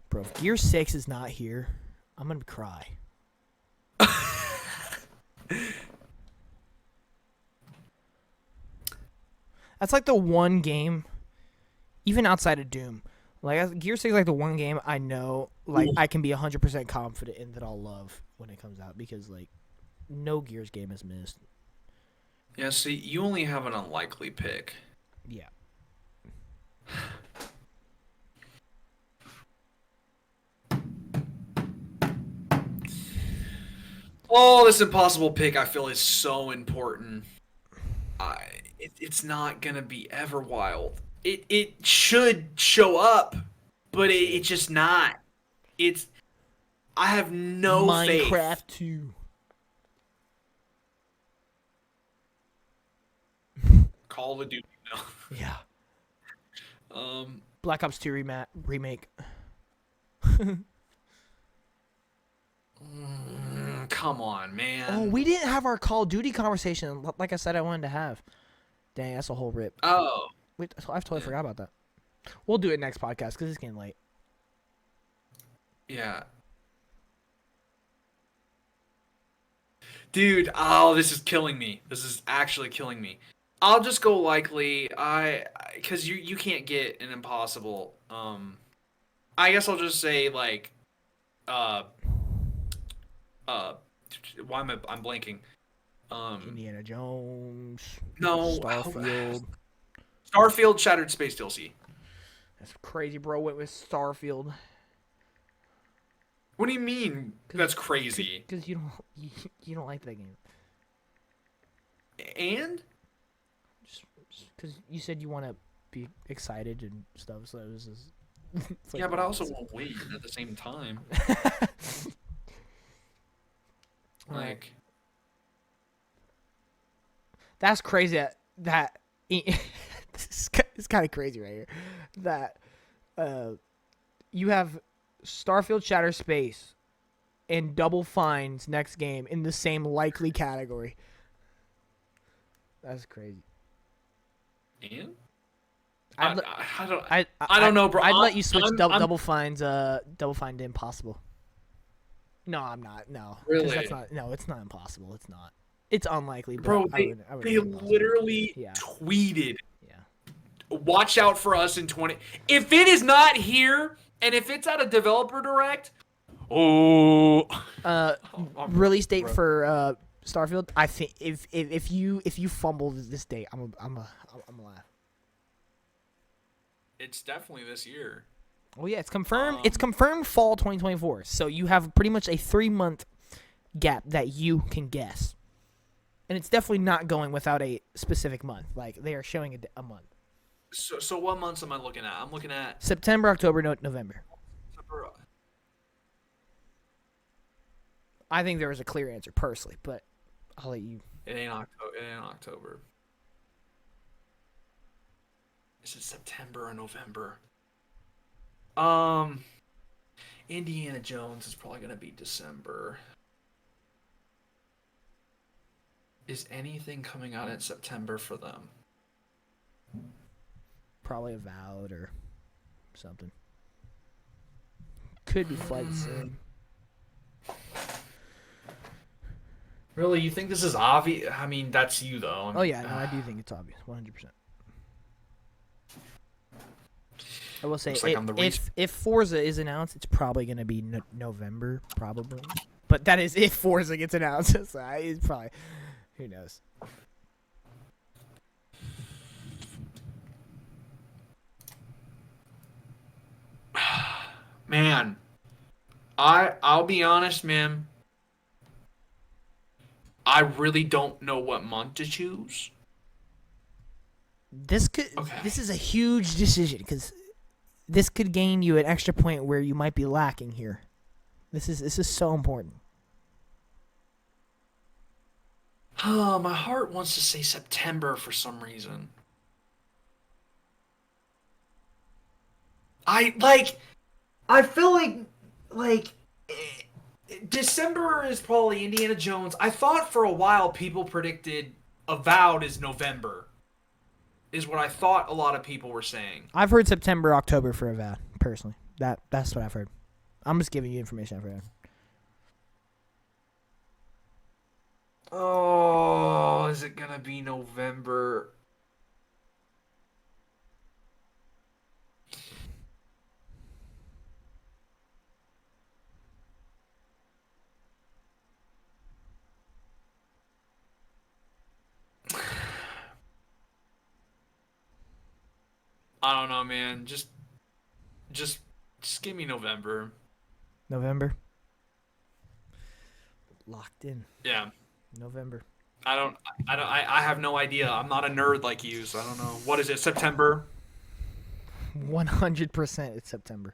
Bro, if Gear 6 is not here, I'm gonna cry. That's like the one game, even outside of Doom. Like Gear 6 is like the one game I know, like I can be 100% confident in that I'll love when it comes out because like no Gears game has missed. Yeah, see, you only have an unlikely pick. Yeah. Oh, this impossible pick I feel is so important. It's not gonna be Everwild. It should show up, but it's just not. It's I have no Minecraft faith. 2. Call of Duty. No. Yeah. Um, Black Ops 2 remake. come on, man. Oh, we didn't have our Call of Duty conversation like I said I wanted to have. Dang, that's a whole rip. Oh, Wait, I totally forgot about that. We'll do it next podcast because it's getting late. yeah. Dude, oh, this is killing me. This is actually killing me. I'll just go likely. Cuz you can't get an impossible. I guess I'll just say like uh why am I'm blanking. Indiana Jones. No, Starfield. Starfield Shattered Space DLC. That's crazy, bro. Went with Starfield. What do you mean? That's crazy. Because you don't like that game. And Just because you said you want to be excited and stuff, so it was just. it's like, yeah, but I also won't wait at the same time. Alright. Like That's crazy. That this guy, it's kind of crazy right here that you have Starfield Shattered Space and Double Fines next game in the same likely category. That's crazy. And I'd I don't know, bro. I'd let you switch I'm- Double Fines Double Fine to Impossible. No, I'm not. No. 'Cause Really? That's not, no, it's not impossible. It's not. It's unlikely, but Bro, I would they let impossible. literally Yeah. tweeted, Yeah. "Watch out for us in 20." If it is not here, and if it's at a developer direct, oh, Release date bro. for Starfield. I think if you fumble this date, I'm a laugh. It's definitely this year. Oh yeah, it's confirmed. It's confirmed fall 2024. So you have pretty much a 3-month gap that you can guess, and it's definitely not going without a specific month. Like they are showing a month. So what months am I looking at? I'm looking at September, October, November. I think there was a clear answer personally, but I'll let you. It ain't October. It ain't October. Is it September or November? Indiana Jones is probably gonna be December. Is anything coming out in September for them? Probably Avowed or something. Could be Flight Sim. Really, you think this is obvious? I mean, that's you though. Oh yeah, no, I do think it's obvious, 100%. I will say, Looks like I'm the if Forza is announced, it's probably gonna be November, probably. But that is if Forza gets announced. So it's probably, who knows. Man, I'll be honest, man. I really don't know what month to choose. This Okay. this is a huge decision because this could gain you an extra point where you might be lacking here. This is so important. Oh, my heart wants to say September for some reason. I feel like December is probably Indiana Jones. I thought for a while people predicted Avowed is November. Is what I thought a lot of people were saying. I've heard September, October for Avowed, personally. That's what I've heard. I'm just giving you information I've heard. Oh, is it gonna be November? I don't know, man. Just give me November. November. Locked in. Yeah. November. I have no idea. I'm not a nerd like you, so I don't know. What is it? September? 100% it's September.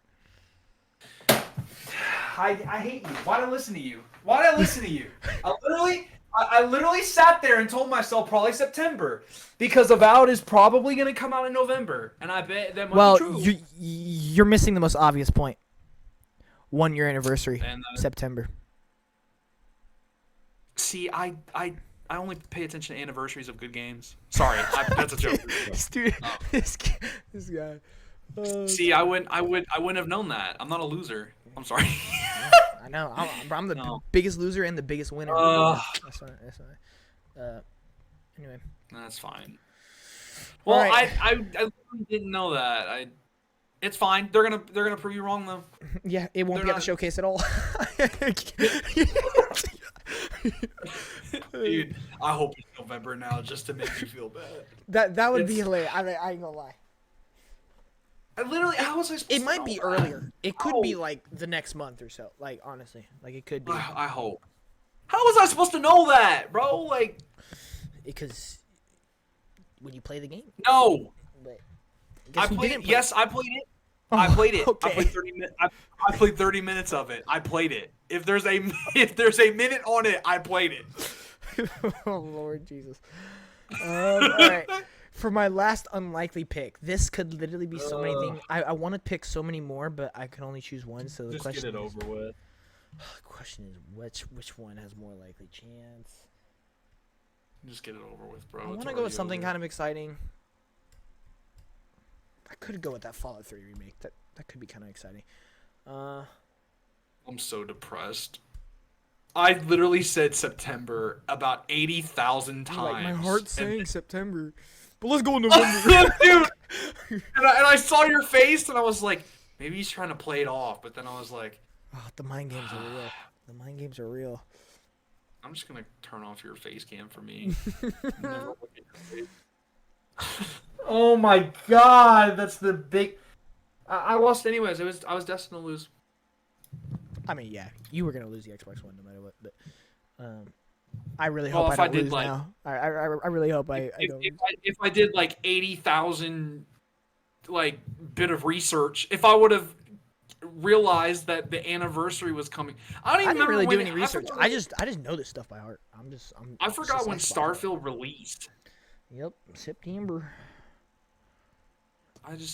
I hate you. Why did I listen to you? Why did I listen to you? I literally sat there and told myself probably September because Avowed is probably going to come out in November, and I bet that might be true. Well, you're missing the most obvious point. 1 year anniversary, And, September. See, I only pay attention to anniversaries of good games. Sorry, that's a joke. Dude, this guy. See, I wouldn't have known that. I'm not a loser. I'm sorry. I know. I'm the No. biggest loser and the biggest winner. Ugh. That's fine. Anyway. That's fine. Well, All right. I literally didn't know that. It's fine. They're gonna prove you wrong though. Yeah, it won't They're be at the not- showcase at all. Dude, I hope it's November now just to make you feel bad. That would be It's- hilarious. I ain't gonna lie. I literally, how was I supposed It to might know be that? earlier. It could be No. like the next month or so. Like honestly, like it could be I hope. How was I supposed to know that, bro? Like, because when you play the game. no. But I guess who played. didn't play? Yes, I played it. Oh, I played it. okay. I played 30 minutes. I played 30 minutes of it. I played it. If there's a minute on it, I played it. Oh Lord Jesus. All right. For my last unlikely pick, this could literally be so many things. I want to pick so many more, but I can only choose one. So the Just question get it is, over with. the question is which one has more likely chance? Just get it over with, bro. I want to go with something kind of exciting. I could go with that Fallout 3 remake. That could be kind of exciting. I'm so depressed. I literally said September about 80,000 times. Like my heart's saying September, but let's go in November. Dude, and I saw your face, and I was like, maybe he's trying to play it off. But then I was like, Oh, the mind games are real. The mind games are real. I'm just gonna turn off your face cam for me. Never look at your face. Oh my god, that's the big. I lost anyways. I was destined to lose. I mean, yeah, you were gonna lose the Xbox One no matter what, but I really hope Well, if I I don't did, lose like- now. I really hope I don't. If I did like 80,000 like bit of research, if I would have realized that the anniversary was coming, I don't I even didn't remember really when, do any research. forgot- I just know this stuff by heart. I it's forgot just when Xbox. Starfield released. Yep, September.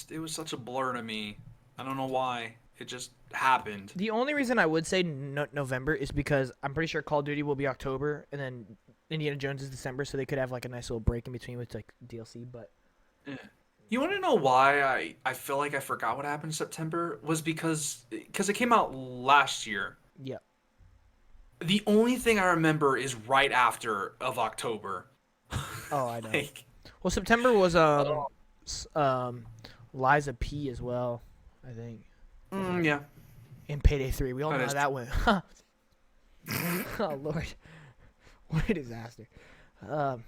It was such a blur to me. I don't know why. It just happened. The only reason I would say November is because I'm pretty sure Call of Duty will be October, and then Indiana Jones is December, so they could have like a nice little break in between with like DLC. But You want to know why I feel like I forgot what happened in September? Was because it came out last year. yeah, The only thing I remember is right after of October. oh I know. Like, Well, September was Liza P as well, I think. yeah. In Payday 3, we all That know how is that went. Oh Lord, what a disaster. All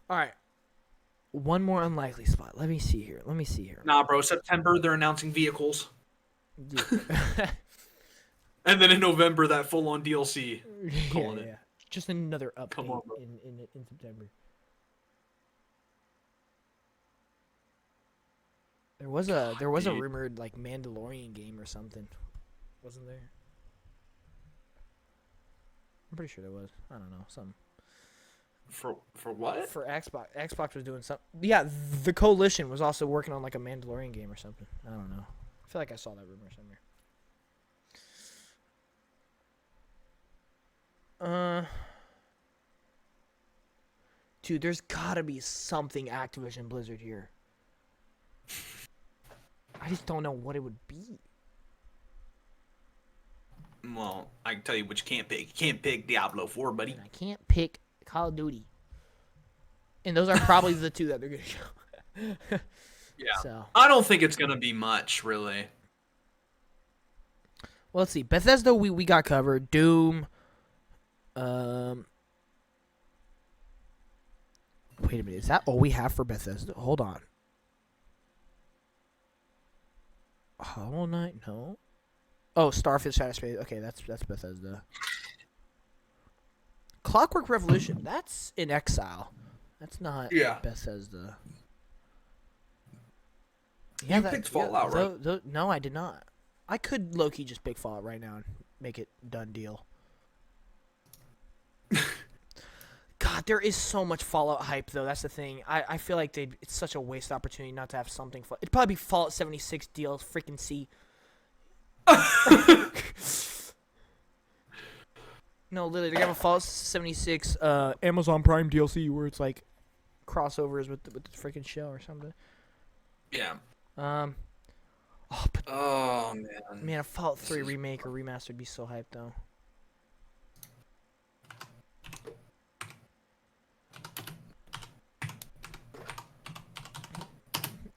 right, one more unlikely spot. Let me see here. Nah, bro. September they're announcing vehicles, Yeah. and then in November that full-on DLC. Calling it. Yeah. Just another Come update on, bro. in September. There was a dude. rumored like Mandalorian game or something, wasn't there? I'm pretty sure there was. I don't know, some For what? for Xbox. Xbox was doing something. Yeah, the Coalition was also working on like a Mandalorian game or something. I don't know. I feel like I saw that rumor somewhere. Dude, there's gotta be something Activision Blizzard here. I just don't know what it would be. Well, I can tell you what you can't pick. You can't pick Diablo 4, buddy. And I can't pick Call of Duty. And those are probably the two that they're gonna show. Yeah. So, I don't think it's gonna be much, really. well, let's see. Bethesda, we got covered. Doom. Wait a minute. Is that all we have for Bethesda? Hold on. Hollow Knight? No. Oh, Starfield Shadowspace. Okay, that's Bethesda. Clockwork Revolution. That's in Exile. That's not Yeah. Bethesda. You picked Fallout, right? No, I did not. I could low-key just pick Fallout right now and make it done deal. God, there is so much Fallout hype, though. That's the thing. I feel like it's such a waste opportunity not to have something. It'd probably be Fallout 76 deal. Freaking C. No, literally, they're gonna have a Fallout 76 Amazon Prime DLC where it's like crossovers with the freaking show or something. Yeah. Oh, but Oh man. man, a Fallout 3 remake or remaster would be so hyped, though.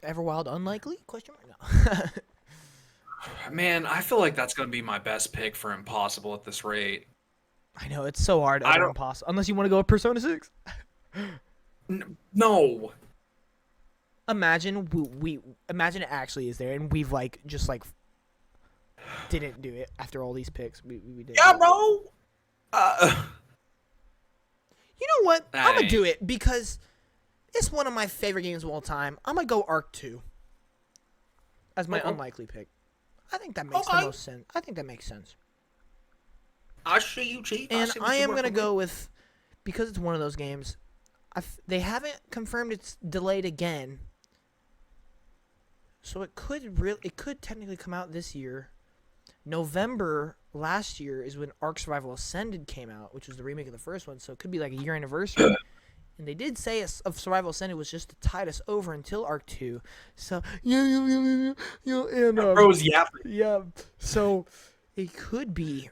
Everwild unlikely? Question mark. No. Man, I feel like that's gonna be my best pick for Impossible at this rate. I know it's so hard. I don't- Impossible unless you want to go with Persona 6. No. Imagine we imagine it actually is there, and we've like just like didn't do it after all these picks. We did. Yeah, bro. You know what? That I'm gonna ain't- do it because it's one of my favorite games of all time. I'm gonna go Arc 2 as my Okay. unlikely pick. I think that makes the Okay. most sense. I think that makes sense. I see you, Chief. And see what I you am working gonna with. go with, because it's one of those games. They haven't confirmed it's delayed again. So it could technically come out this year. November last year is when Ark Survival Ascended came out, which was the remake of the first one. So it could be like a year anniversary. And they did say of Survival Ascended was just to tide us over until Ark 2. So and Bro's yapping. yeah. So it could be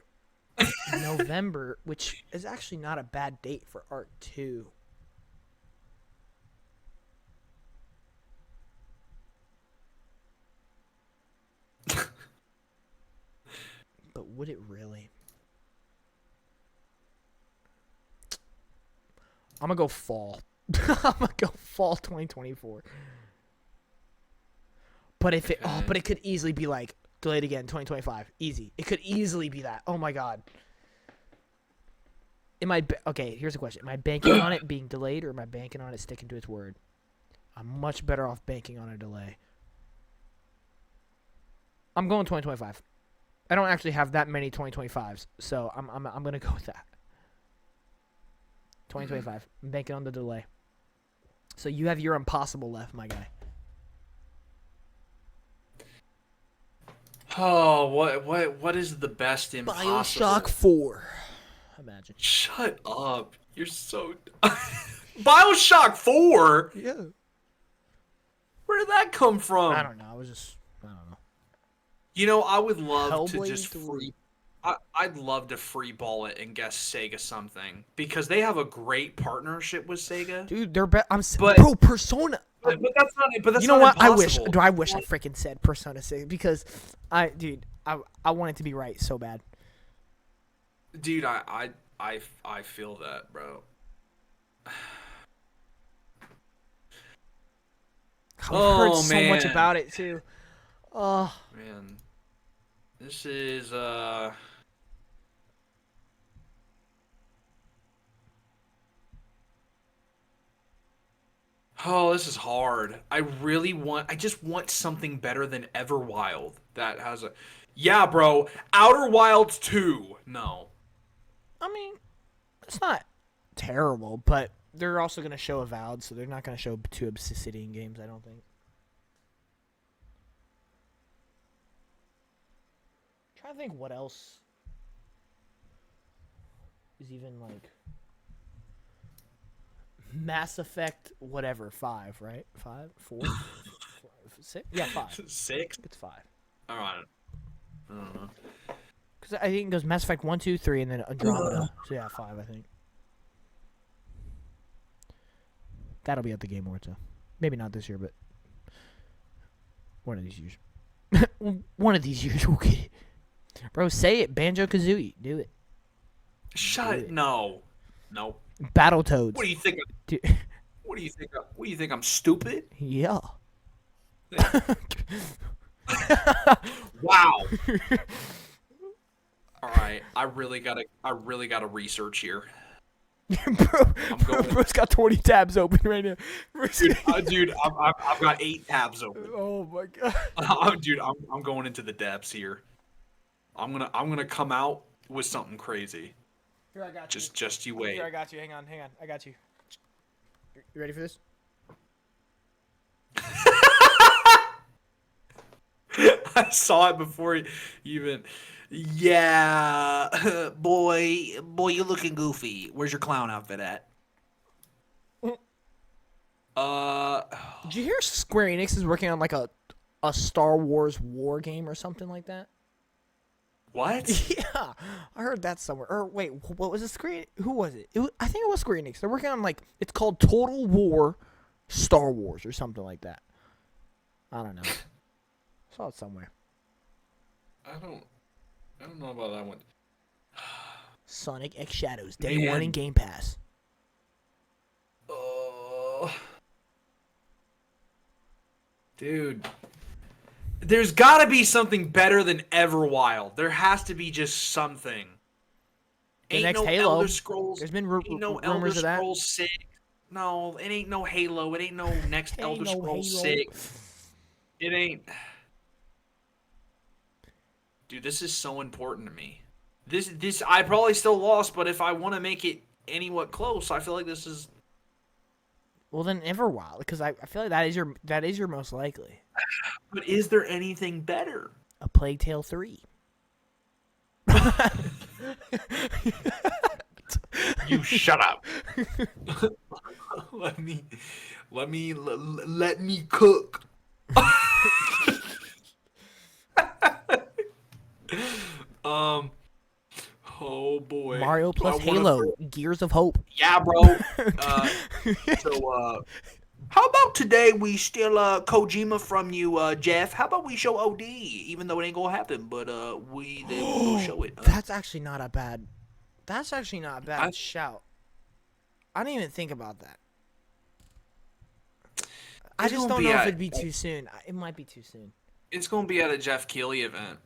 November, which is actually not a bad date for Ark 2. But would it really? I'm gonna go fall. I'm gonna go fall 2024. But if it, but it could easily be like delayed again 2025. Easy. It could easily be that. Oh my god. Okay? Here's the question: am I banking on it being delayed, or am I banking on it sticking to its word? I'm much better off banking on a delay. I'm going 2025. I don't actually have that many 2025s, so I'm gonna go with that. 2025. I'm banking on the delay. So you have your impossible left, my guy. Oh, what is the best impossible? BioShock 4. Imagine. Shut up. You're so BioShock 4? Yeah. Where did that come from? I don't know. I don't know. You know, I would love to Hellblade just 3. free. I'd love to free ball it and guess Sega something because they have a great partnership with Sega. Dude, they're But- bro, Persona. But that's not. But that's You know not what? impossible. I wish I freaking said Persona 6 because I want it to be right so bad. Dude, I feel that, bro. I've Oh, heard so much man. about it too. Oh, Man, this is Oh, this is hard. I just want something better than Everwild that has a. Yeah, bro. Outer Wilds 2. No. I mean, it's not terrible, but they're also going to show Avowed, so they're not going to show two Obsidian games, I don't think. Trying to think what else is even like Mass Effect whatever 5, right? 5, 4, 6? Yeah, 5. 6? It's 5. All right. I don't know. Because I think it goes Mass Effect 1, 2, 3, and then Andromeda. So yeah, 5, I think. That'll be at the Game Awards, though. Maybe not this year, but one of these years. One of these years we'll get it. Bro, say it. Banjo-Kazooie. Do it. Shut it. No. Nope. Battletoads. What do you think? Dude, What do you think? What do you think? I'm stupid? yeah. Wow. All right. I really gotta research here. Bro's got 20 tabs open right now. Dude, I've got 8 tabs open. Oh my god. Dude, I'm going into the depths here. I'm gonna come out with something crazy. Here, I got you. Just you wait. Here, I got you. Hang on. I got you. You ready for this? I saw it before you even. Yeah, boy, you're looking goofy. Where's your clown outfit at? Did you hear Square Enix is working on like a Star Wars war game or something like that? What? Yeah, I heard that somewhere. Or wait, what was it? Who was it? I think it was Square Enix. They're working on like it's called Total War Star Wars or something like that. I don't know. I saw it somewhere. I don't know about that one. Sonic X Shadows Day Man. 1 in Game Pass. Oh, dude. There's got to be something better than Everwild. There has to be just something. The next Halo. Elder Scrolls. There's been Ain't no Elder rumors of that. Scrolls 6. No, it ain't no Halo. It ain't no next Ain't Elder no Scrolls Halo. 6. It ain't. Dude, this is so important to me. This I probably still lost, but if I want to make it anywhat close, I feel like this is Well, then Everwild, because I feel like that is your most likely. But is there anything better? A Plague Tale 3. You shut up. let me cook. Oh boy. Mario plus I wanna Halo, Gears of Hope. Yeah, bro. How about today we steal Kojima from you, Jeff? How about we show OD, even though it ain't gonna happen, but we'll show it. That's actually not a bad. That's actually not a bad shout. I didn't even think about that. I It's just gonna don't be know if at- it'd be too soon. It might be too soon. It's gonna be at a Jeff Keighley event.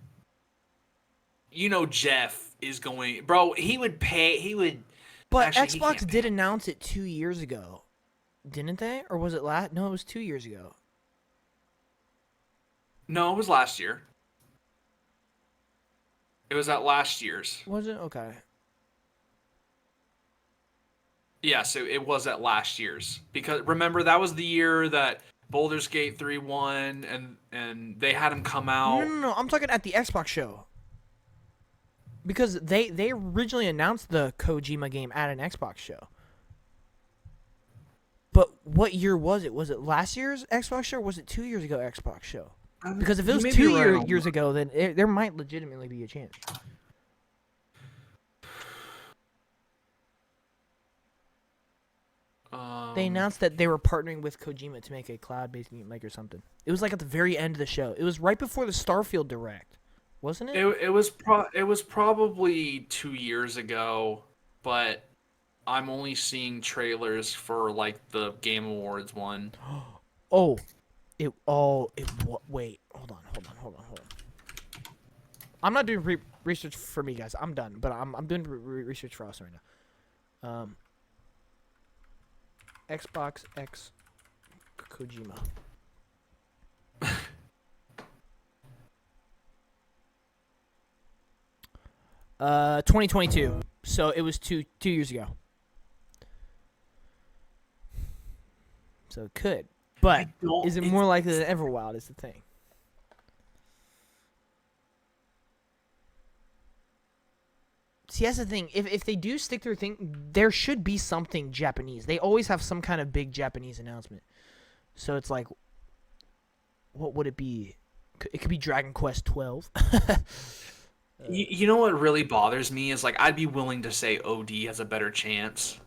You know Jeff is going, bro. He would pay. He would. But Actually, he Xbox can't did announce it 2 years ago, didn't they? Or was it last? No, it was 2 years ago. No, it was last year. It was at last year's. Was it? Okay. Yeah, so it was at last year's, because remember that was the year that Baldur's Gate 3 won, and they had him come out. No. I'm talking at the Xbox show. Because they originally announced the Kojima game at an Xbox show. But what year was it? Was it last year's Xbox show or was it 2 years ago Xbox show? Because if it was You may two be right on years ago, then there might legitimately be a chance. They announced that they were partnering with Kojima to make a cloud-based game like or something. It was like at the very end of the show. It was right before the Starfield Direct, wasn't it? It was probably 2 years ago, but I'm only seeing trailers for like the Game Awards one. Oh, wait, hold on. I'm not doing research for me, guys. I'm done, but I'm doing research for us right now. Xbox X Kojima. 2022. So it was two years ago. So it could. But is it more likely than Everwild is the thing. See, that's the thing. If they do stick to their thing, there should be something Japanese. They always have some kind of big Japanese announcement. So it's like, what would it be? It could be Dragon Quest 12. You know what really bothers me is, like, I'd be willing to say OD has a better chance,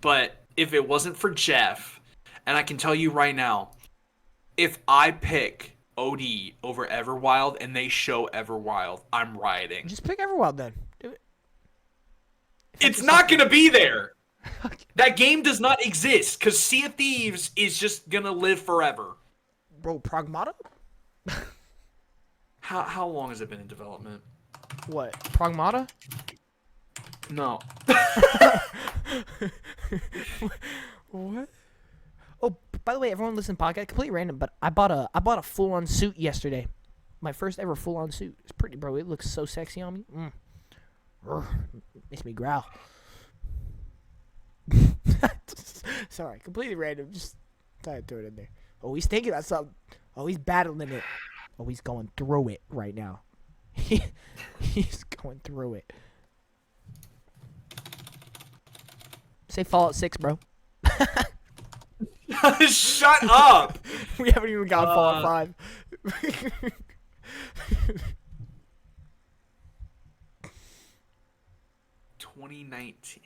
but if it wasn't for Jeff, and I can tell you right now, if I pick OD over Everwild and they show Everwild, I'm rioting. Just pick Everwild then. Do it. It's not gonna be there. That game does not exist because Sea of Thieves is just gonna live forever. Bro, Pragmata? How long has it been in development? What? Pragmata? No. What? Oh, by the way, everyone listen to podcast, completely random, but I bought a full-on suit yesterday. My first ever full-on suit. It's pretty, bro. It looks so sexy on me. Makes me growl. Sorry, completely random. Just thought I'd throw it in there. Oh, he's thinking about something. Oh, he's battling it. Oh, he's going through it right now. He's going through it. Say Fallout 6, bro. Shut up! We haven't even got Fallout 5. 2019.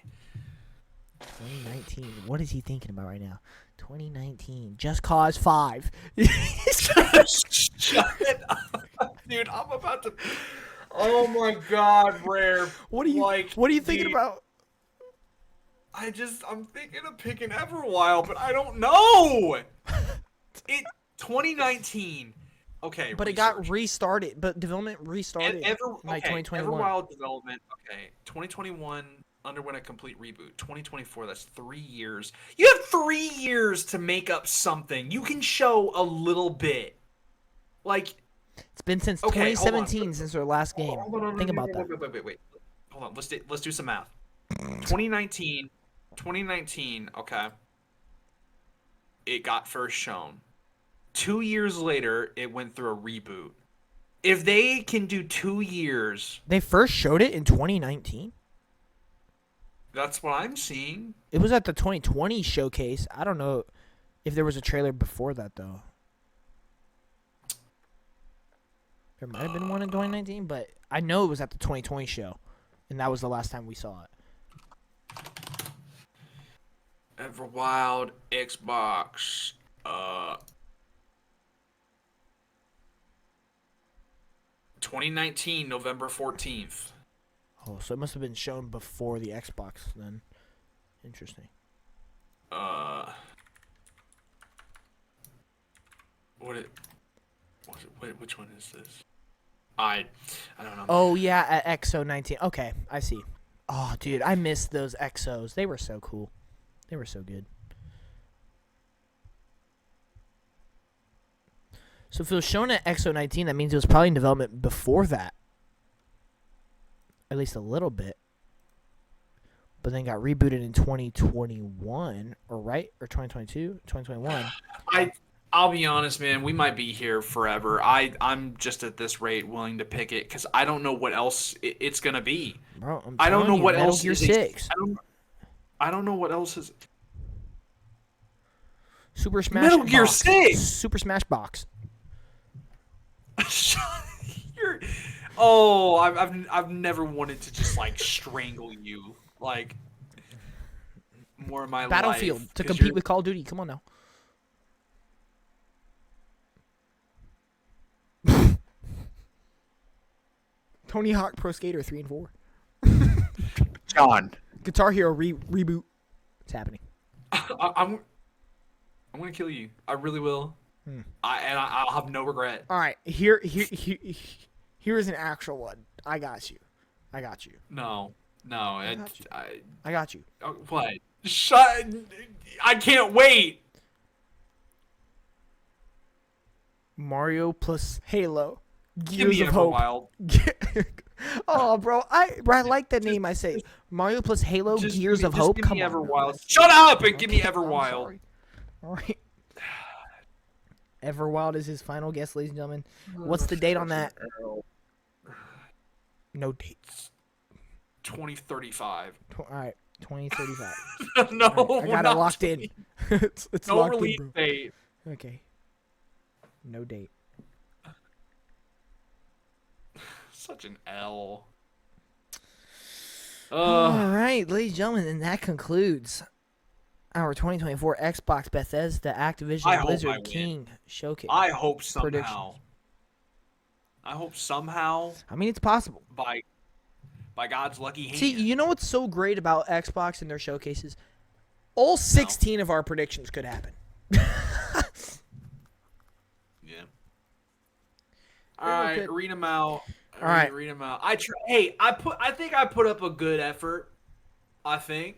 2019. What is he thinking about right now? 2019. Just Cause 5. Shut it up, dude. I'm about to. Oh my God, Rare. What are you thinking about? I'm thinking of picking Everwild, but I don't know. 2019. Okay, But it got restarted. But development restarted. Like 2021. Everwild development. Okay, 2021 underwent a complete reboot. 2024. That's 3 years. You have 3 years to make up something. You can show a little bit. Like, It's been since Okay, hold on. 2017 since their last game. Think about that. Wait. Hold on. Let's do some math. 2019. Okay. it got first shown. 2 years later, it went through a reboot. If they can do 2 years, They first showed it in 2019. that's what I'm seeing. It was at the 2020 showcase. I don't know if there was a trailer before that though. There might have been one in 2019, but I know it was at the 2020 show, and that was the last time we saw it. Everwild Xbox. 2019, November 14th. Oh, so it must have been shown before the Xbox then. Interesting. Which one is this? I don't know. Oh yeah, at XO 19. Okay, I see. Oh, dude, I missed those XOs. They were so cool. They were so good. So if it was shown at XO 19, that means it was probably in development before that. At least a little bit. But then got rebooted in 2021, or right? Or 2022? 2021. I'll be honest, man. We might be here forever. I'm just at this rate willing to pick it because I don't know what else it's gonna be. Bro, I don't know what Metal else Gear is 6. I don't know what else is. Super Smash Metal Gear Box. 6! Super Smash Box. You're, oh, I've never wanted to just like strangle you like more of my Battlefield life, to 'cause compete you're- with Call of Duty. Come on now. Tony Hawk Pro Skater 3 and 4. John. Guitar Hero reboot. It's happening. I'm gonna kill you. I really will. I'll have no regret. All right, here's an actual one. I got you. No, got you. I got you. what? Shut! I can't wait. Mario plus Halo. Give Gears me of Hope. Everwild. Oh, bro, I like that name. I say Mario plus Halo. Gears of Hope. Give Come me on. Everwild. Shut up and give me Okay, I'm Everwild. sorry. All right. Everwild is his final guess, ladies and gentlemen. What's the date on that? No date. 2035. All right, 2035. No, All right, I got it not locked in. 20. it's No locked release in, bro. date. Okay. No date. Such an L. All right, ladies and gentlemen, and that concludes our 2024 Xbox Bethesda Activision I hope I Blizzard win. King Showcase. I hope somehow. Predictions. I hope somehow I mean, it's possible. by God's lucky hand. See, you know what's so great about Xbox and their showcases? All 16 of our predictions could happen. Yeah. All right, good. read them out. All right. read them out. I think I put up a good effort. I think.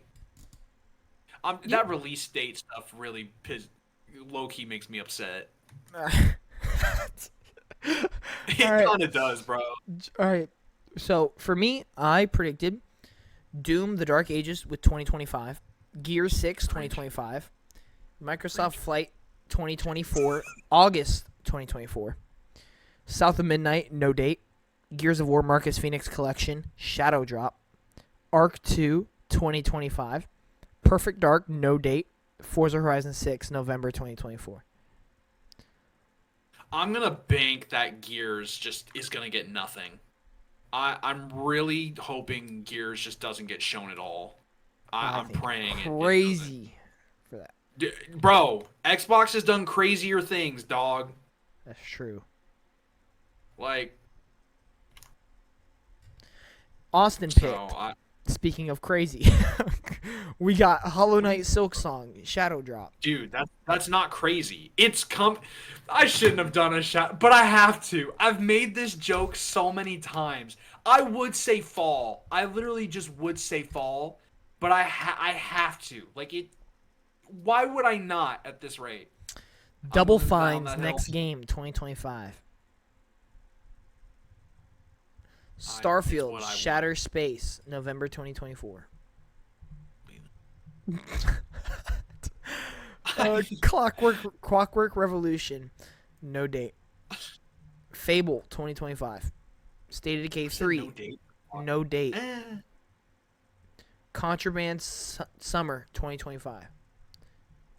That release date stuff really low key makes me upset. It All right. kind of does, bro. All right. So, for me, I predicted Doom The Dark Ages with 2025, Gears 6 2025, Microsoft Flight 2024, August 2024, South of Midnight, no date, Gears of War Marcus Phoenix Collection, Shadow Drop, Arc 2 2025, Perfect Dark, no date, Forza Horizon 6 November 2024. I'm gonna bank that Gears just is gonna get nothing. I'm really hoping Gears just doesn't get shown at all. I'm think praying. Crazy for that. Bro, Xbox has done crazier things, dog. That's true. Like, Austin picked. so Speaking of crazy, we got Hollow Knight Silksong, Shadow Drop. dude, that's not crazy. I shouldn't have done a shot, but I have to. I've made this joke so many times. I would say fall. I literally just would say fall, but I have to. Like it. Why would I not at this rate? Double I'm gonna down Fines that next hill. game 2025. It's Starfield what I want. Shatter Space November 2024. Clockwork Revolution, no date. Fable 2025. State of Decay 3, No date. no date. Eh. Contraband Summer 2025.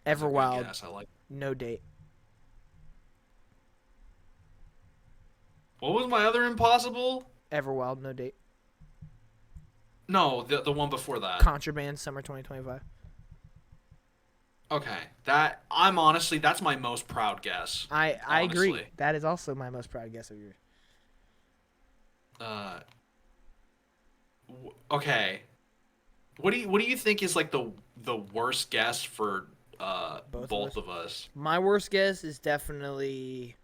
That's a good Everwild, guess. I like. no date. What was my other impossible? Everwild, no date. No, the one before that. Contraband Summer 2025. Okay, that's my most proud guess. I agree. Honestly. That is also my most proud guess of yours. Okay. What do you think is like the worst guess for both of us? My worst guess is definitely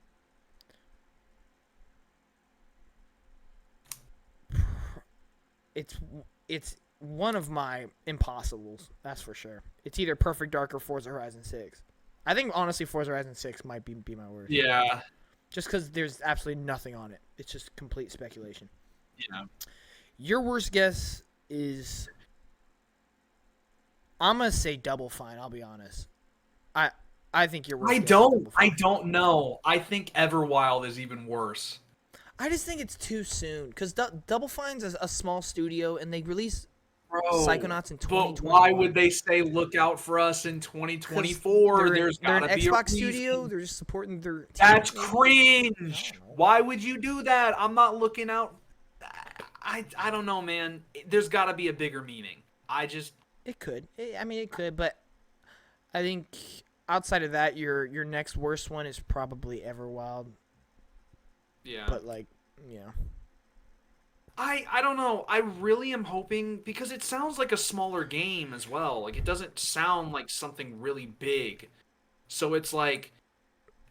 it's one of my impossibles. That's for sure. It's either Perfect Dark or Forza Horizon 6. I think honestly Forza Horizon 6 might be my worst. Yeah. Just because there's absolutely nothing on it. It's just complete speculation. Yeah. Your worst guess is I'm gonna say Double Fine. I'll be honest. I think your worst. I guess is Double I Fine. don't know. I think Everwild is even worse. I just think it's too soon because Double Fine's a small studio and they release Bro, Psychonauts in 2021. but why would they say look out for us in 2024? They're There's an gotta be a Xbox reason. studio. They're just supporting their. team, That's maybe? cringe. I don't know. Why would you do that? I'm not looking out. I don't know, man. There's got to be a bigger meaning. It could. It could, but I think outside of that, your next worst one is probably Everwild. Yeah. But like, yeah. I don't know. I really am hoping because it sounds like a smaller game as well. Like it doesn't sound like something really big. So it's like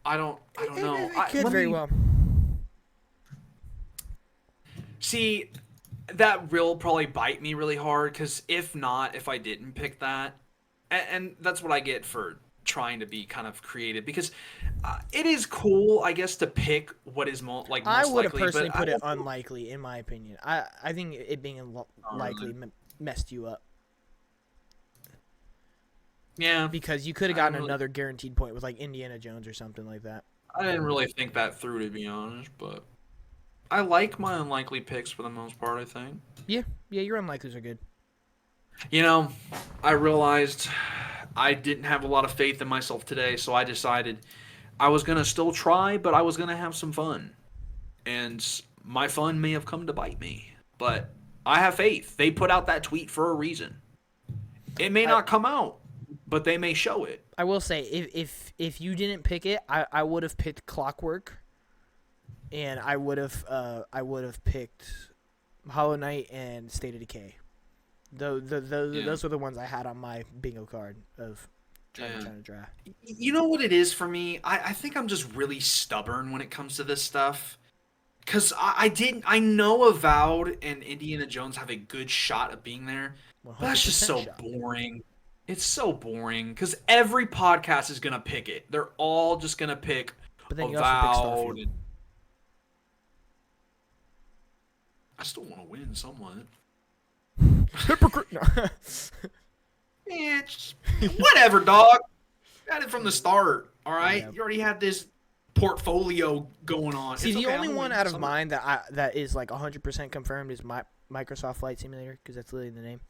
I don't know. It could very well. See, that will probably bite me really hard because if I didn't pick that, and that's what I get for trying to be kind of creative because it is cool, I guess, to pick what is most I would have likely. personally But put it unlikely, in my opinion. I think it being likely messed you up Yeah, because you could have I gotten really- another guaranteed point with like Indiana Jones or something like that. I didn't really think that through to be honest, but I like my unlikely picks for the most part. I think. Yeah, your unlikelies are good. You know, I realized I didn't have a lot of faith in myself today, so I decided I was going to still try, but I was going to have some fun. And my fun may have come to bite me, but I have faith. They put out that tweet for a reason. It may not come out, but they may show it. I will say, if you didn't pick it, I would have picked Clockwork, and I would have picked Hollow Knight and State of Decay. Those were the ones I had on my bingo card of trying to draft. You know what it is for me? I think I'm just really stubborn when it comes to this stuff. Because I know Avowed and Indiana Jones have a good shot of being there. But that's just 100% so shot. boring. It's so boring. Because every podcast is going to pick it. They're all just going to pick But then you also pick Avowed. Starfield. I still want to win somewhat. Hypocrite. No. Eh, whatever, dog. Got it from the start. All right, Yeah. you already had this portfolio going on. See, It's the okay, only I'm one winning out of somewhat. mine that is like 100% confirmed is Microsoft Flight Simulator because that's literally the name.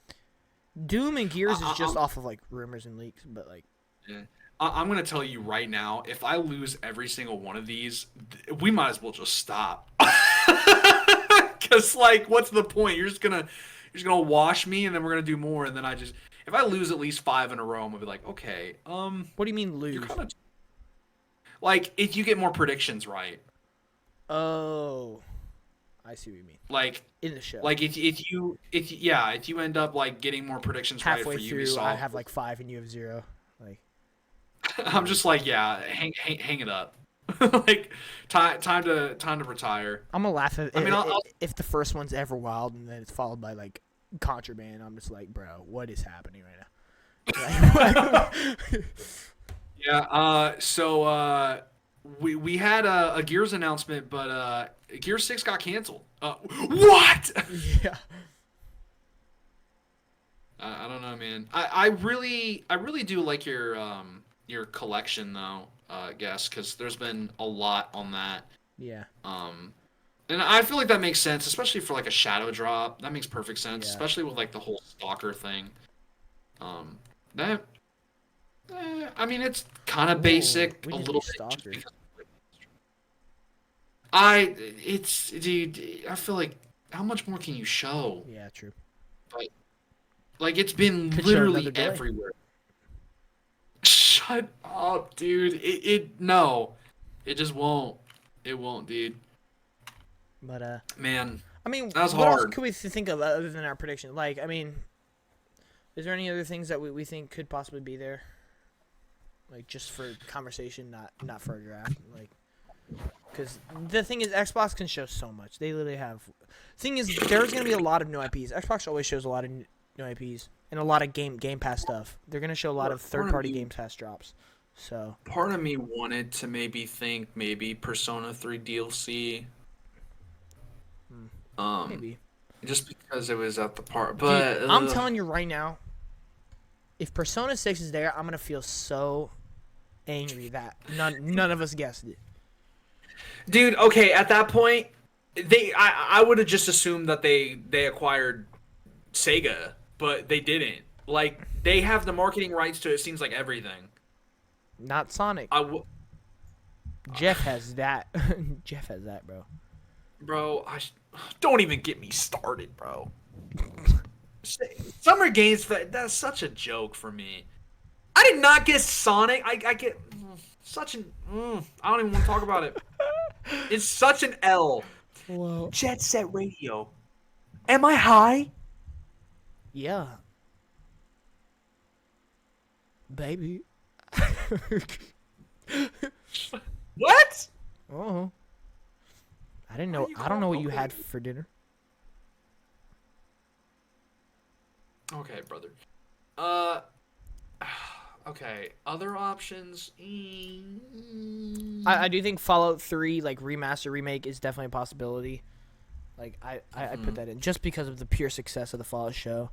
Doom and Gears is just off of like rumors and leaks, but like Yeah. I'm gonna tell you right now, if I lose every single one of these, we might as well just stop. Cause like, what's the point? You're just gonna wash me, and then we're gonna do more, and then if I lose at least 5 in a row, I'm gonna be like, okay, what do you mean lose? you're kind of like if you get more predictions right, Oh, I see what you mean. like In the show, like if you end up like getting more predictions halfway right for through, Ubisoft, I have like 5 and you have 0. Like, I'm just like, yeah, hang it up. Like time to retire. I'm gonna laugh if, I mean, I'll- if the first one's Everwild and then it's followed by like Contraband. I'm just like, bro, what is happening right now? Yeah. So we had a Gears announcement, but Gears 6 got canceled. What? Yeah. I don't know, man. I really do like your your collection though, I guess, because there's been a lot on that. Yeah. And I feel like that makes sense, especially for like a shadow drop. That makes perfect sense, Yeah. especially with like the whole stalker thing. That, I mean, it's kind of basic we a didn't little do bit. stalker. Dude, I feel like how much more can you show? Yeah, true. Like it's been Could show literally another day. everywhere. Shut up, dude. No, it just won't. It won't, dude. But Man, I mean, That was what else hard. could we think of other than our prediction? Like, I mean, is there any other things that we think could possibly be there? Like, just for conversation, not for a draft. Like, because the thing is, Xbox can show so much. They literally have. Thing is, there's gonna be a lot of new IPs. Xbox always shows a lot of new IPs and a lot of Game Pass stuff. They're gonna show a lot of third-party Game Pass drops. So part of me wanted to maybe think maybe Persona 3 DLC. maybe. Just because it was at the part, Dude, but I'm telling you right now, if Persona 6 is there, I'm gonna feel so angry that none of us guessed it. dude, okay, at that point, I would have just assumed that they acquired Sega, but they didn't. Like they have the marketing rights to it seems like everything. Not Sonic. Jeff has that. Jeff has that, bro. Bro, don't even get me started, bro. Summer Games Fest, that's such a joke for me. I did not get Sonic. I get such an. I don't even want to talk about it. It's such an L. Whoa. Jet Set Radio. Am I high? Yeah. Baby. What? Oh. I didn't know. Why you I don't know what you okay. had for dinner. Okay, brother. Okay. Other options. I do think Fallout 3 like remaster remake is definitely a possibility. Like I put that in just because of the pure success of the Fallout show.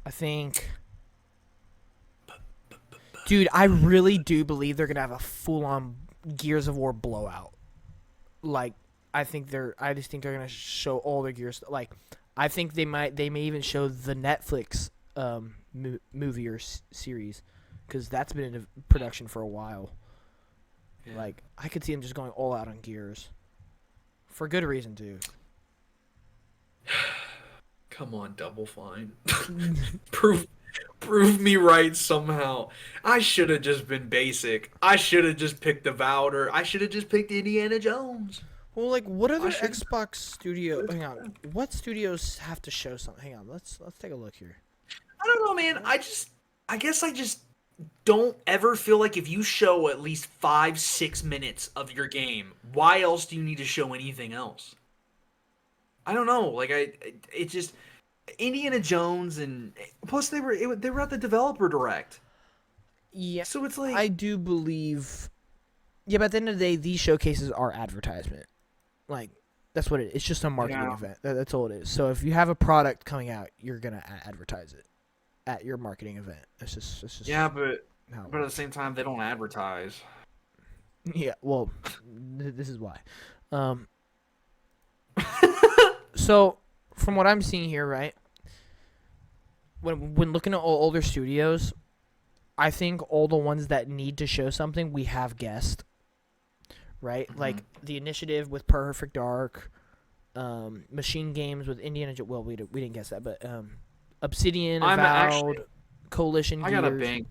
I think, dude, I really do believe they're gonna have a full-on Gears of War blowout. Like, I just think they're gonna show all the Gears. Like, I think they may even show the Netflix movie or series, because that's been in production for a while. Yeah. Like, I could see them just going all out on Gears, for good reason too. Come on, Double Fine. Prove me right somehow. I should have just been basic. I should have just picked Avowed, or I should have just picked Indiana Jones. Well, like, what other should- Xbox studio? Hang on, what studios have to show something? Hang on, let's take a look here. I don't know, man. I guess I just don't ever feel like if you show at least 5-6 minutes of your game, why else do you need to show anything else? I don't know. Like it just Indiana Jones, and plus they were at the developer direct. Yeah, So it's like I do believe. Yeah, but at the end of the day, these showcases are advertisement. Like, that's what it is. It's just a marketing Yeah. event. That's all it is. So if you have a product coming out, you're gonna advertise it at your marketing event. It's just yeah, but how it at the works. same time they don't advertise. Yeah, well, this is why. So from what I'm seeing here, right, when looking at all older studios, I think all the ones that need to show something we have guessed, right? Like the Initiative with Perfect Dark, Machine Games with Indiana. Well, we didn't guess that, but Obsidian, I'm Avowed, actually- Coalition. I gotta Gears.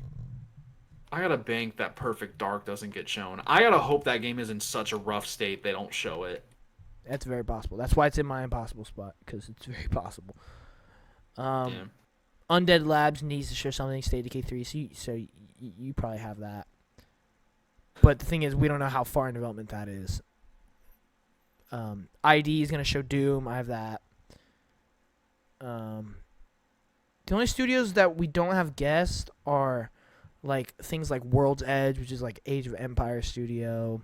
bank that Perfect Dark doesn't get shown. I gotta hope that game is in such a rough state they don't show it. That's very possible. That's why it's in my impossible spot, because it's very possible. Yeah. Undead Labs needs to show something. State of Decay 3, so you probably have that. But the thing is, we don't know how far in development that is. ID is going to show Doom. I have that. The only studios that we don't have guessed are like things like World's Edge, which is like Age of Empire studio.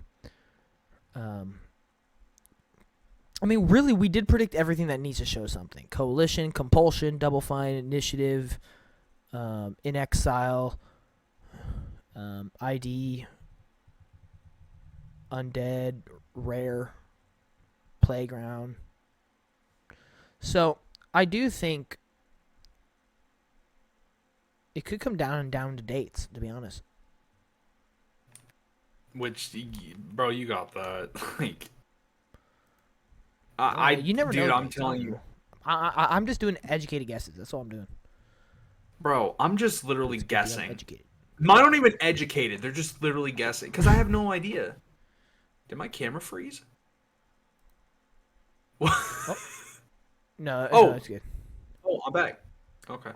I mean, really, we did predict everything that needs to show something. Coalition, Compulsion, Double Fine, Initiative, In Exile, ID, Undead, Rare, Playground. So I do think it could come down to dates, to be honest. Which, bro, you got that. Like, You never dude, know. I'm telling you, I'm just doing educated guesses. That's all I'm doing. bro, I'm just literally It's good to be guessing. uneducated. Mine aren't even educated. They're just literally guessing because I have no idea. Did my camera freeze? No, Oh. no, it's good. Oh, I'm back. Okay.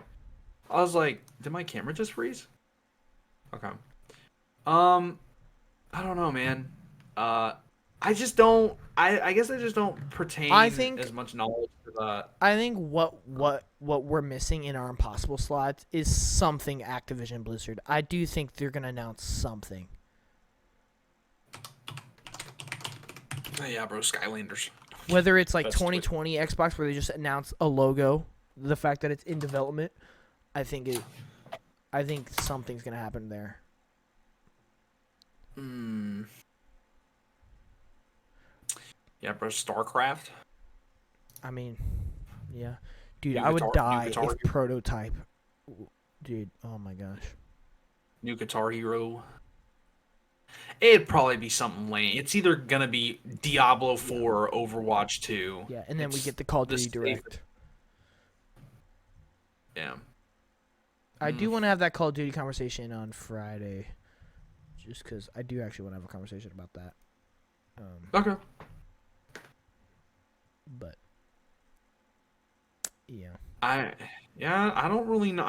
I was like, did my camera just freeze? Okay. I don't know, man. I just don't. I guess I just don't pertain I think- as much knowledge to that. I think what we're missing in our impossible slots is something Activision Blizzard. I do think they're gonna announce something. Yeah, bro, Skylanders. Whether it's like That's 2020 Xbox where they just announce a logo, the fact that it's in development, I think something's gonna happen there. Hmm. Yeah, bro, StarCraft. I mean, yeah, dude, New I would Guitar- New die Guitar if Hero. Prototype, dude. Oh my gosh. New Guitar Hero. It'd probably be something lame. It's either gonna be Diablo 4 or Overwatch 2. Yeah, and then we It's get the Call of the Duty safe- Direct. Yeah. I do want to have that Call of Duty conversation on Friday, just because I do actually want to have a conversation about that. Okay. But yeah, I don't really know.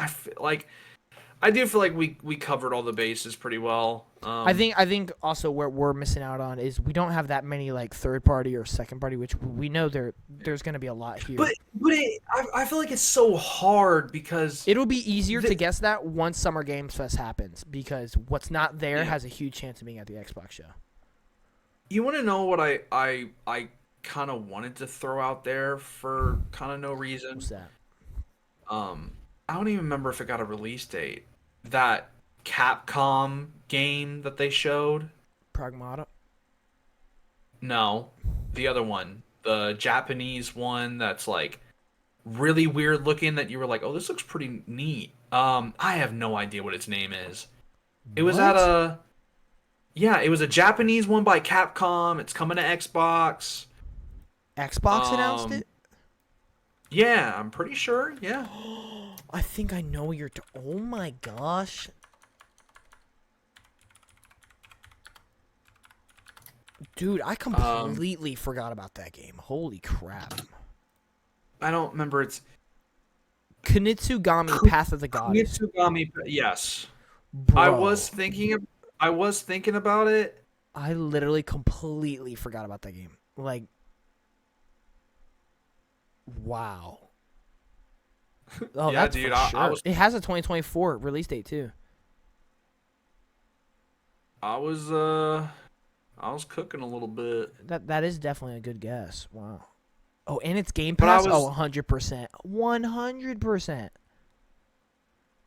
I do feel like we covered all the bases pretty well. I think also what we're missing out on is we don't have that many like third party or second party, which we know there's going to be a lot here. But I feel like it's so hard because It'll be easier to guess that once Summer Games Fest happens, because what's not there Yeah. has a huge chance of being at the Xbox show. you want to know what I kind of wanted to throw out there for kind of no reason. What's that? I don't even remember if it got a release date. That Capcom game that they showed. Pragmata? No, the other one, the Japanese one that's like really weird looking. That you were like, oh, this looks pretty neat. I have no idea what its name is. It was at What? it was a Japanese one by Capcom. It's coming to Xbox. Xbox announced um, it? Yeah, I'm pretty sure. Yeah. I think I know what you're. Oh my gosh. Dude, I completely forgot about that game. Holy crap. I don't remember. It's Kunitsugami Path of the Goddess. Mitsugami. Yes. Bro, I was thinking about it. I literally completely forgot about that game. Like, wow. Oh, Yeah, that's dude, for I sure. was- It has a 2024 release date too. I was cooking a little bit. That is definitely a good guess. Wow. Oh, and it's Game But I Pass. was- Oh, 100%. 100%.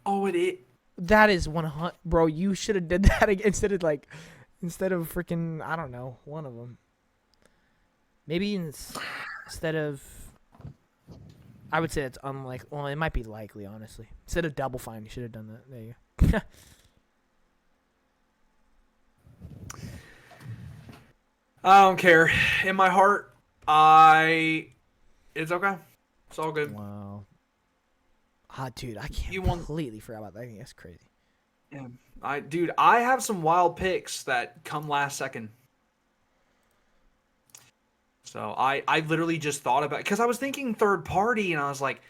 Oh, it That is 100. Bro, you should have did that instead of freaking, I don't know, one of them. Maybe instead of, I would say it's unlikely. Well, it might be likely, honestly. Instead of Double Fine, you should have done that. There you go. I don't care. In my heart, it's okay. It's all good. Wow. Ah, dude, I can't You want- completely forgot about that. I think that's crazy. Yeah. I have some wild picks that come last second. So I literally just thought about, because I was thinking third party and I was like,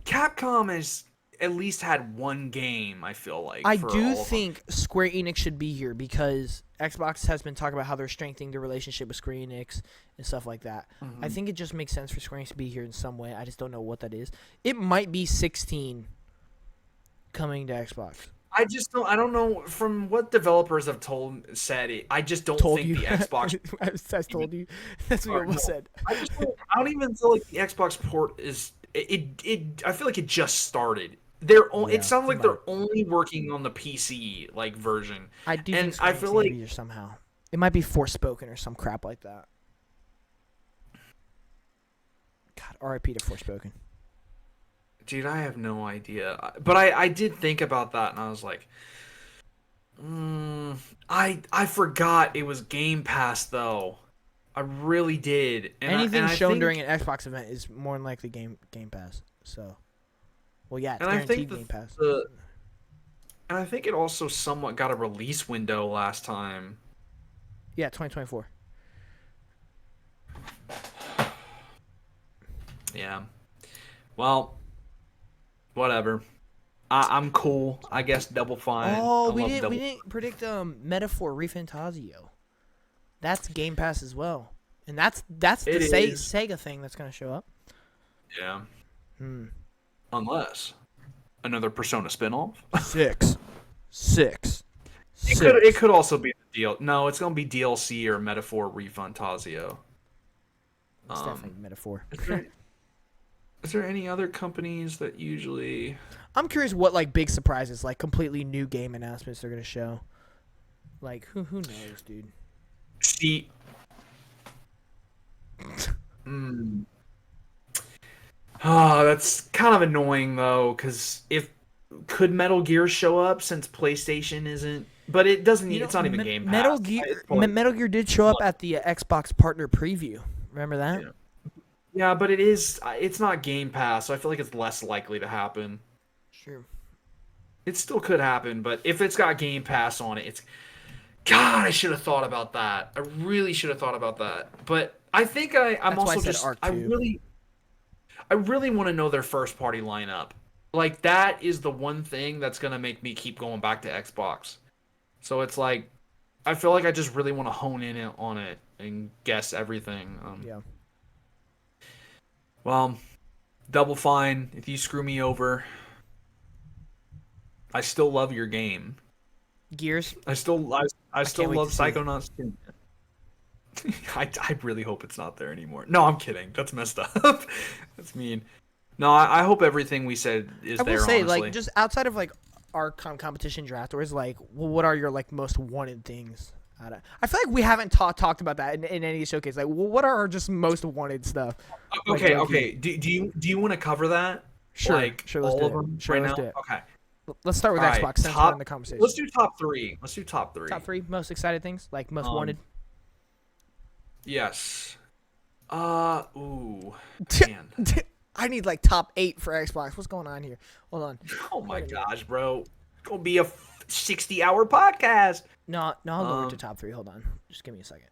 Capcom has at least had one game, I feel like. I for do all of them. think Square Enix should be here because Xbox has been talking about how they're strengthening their relationship with Square Enix and stuff like that. I think it just makes sense for Square Enix to be here in some way. I just don't know what that is. It might be 16 coming to Xbox. I don't know from what developers have I just don't Told think you. the Xbox I told you. That's what you Or almost no. said. I don't even feel like the Xbox port is it I feel like it just started. Yeah, it sounds they like they're might. only working on the PC like version. I do And think I Square Enix feel is gonna like be there somehow. It might be Forspoken or some crap like that. God, R.I.P. to Forspoken. dude, I have no idea. But I did think about that and I was like, I forgot it was Game Pass though. I really did. Anything I shown think during an Xbox event is more than likely Game Pass. So, well, yeah, it's and I think guaranteed Game Pass. and I think it also somewhat got a release window last time. Yeah, 2024. Yeah. Well, whatever. I'm cool. I guess Double Fine. Oh, I we love didn't Double. we didn't predict Metaphor Refantasio. That's Game Pass as well, and that's the It is. Sega thing that's gonna show up. Yeah. Hmm. Unless another Persona spinoff. Six. It could also be the deal. No, it's gonna be DLC or Metaphor Refantasio. It's definitely Metaphor. Is there any other companies that usually? I'm curious what like big surprises, like completely new game announcements they're gonna show. Like who knows, dude? See. Oh, that's kind of annoying though, because if could Metal Gear show up since PlayStation isn't, but it doesn't. You know, It's not even Game Pass. Metal Gear. It's probably- Metal Gear did show up at the Xbox partner preview. Remember that? Yeah. Yeah, but it is. It's not Game Pass, so I feel like it's less likely to happen. Sure. It still could happen, but if it's got Game Pass on it, it's. God, I should have thought about that. I really should have thought about that. But I think I'm That's why I also said just. Arc I 2. really want to know their first party lineup. Like that is the one thing that's gonna make me keep going back to Xbox. So it's like, I feel like I just really want to hone in on it and guess everything. Yeah. Well, Double Fine. If you screw me over, I still love your game. Gears. I still can't wait love to see it. Psychonauts 2. I really hope it's not there anymore. No, I'm kidding. That's messed up. That's mean. No, I hope everything we said is I there. will say, honestly. like, just outside of like our competition draft, or is like, well, what are your like most wanted things? I feel like we haven't talked about that in any showcase. Like, well, what are our just most wanted stuff? Like, Okay, low-key. okay. Do you want to cover that? Sure, Like sure. Let's all do of it. them Sure, right let's now. do it. Okay. Let's start with All right, Xbox since top- we're in the conversation. Let's do top three. Let's do top three. Top three most excited things, like most wanted. Yes. Ooh. Man. I need like top 8 for Xbox. What's going on here? Hold on. Oh my gosh, bro. It's gonna be a 60-hour podcast. No, I'll lower it to top 3. Hold on. Just give me a second.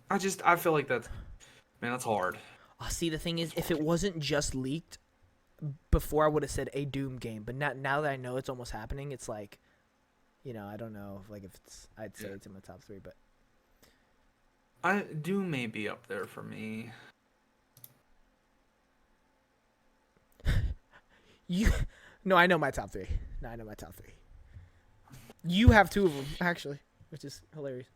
I feel like that's hard. Oh, see, the thing is, if it wasn't just leaked, before I would have said a Doom game. But now that I know it's almost happening, it's like, I don't know. Like if it's, I'd say it's in my top 3, but Doom may be up there for me. No, I know my top 3. No, I know my top 3. You have 2 of them actually, which is hilarious.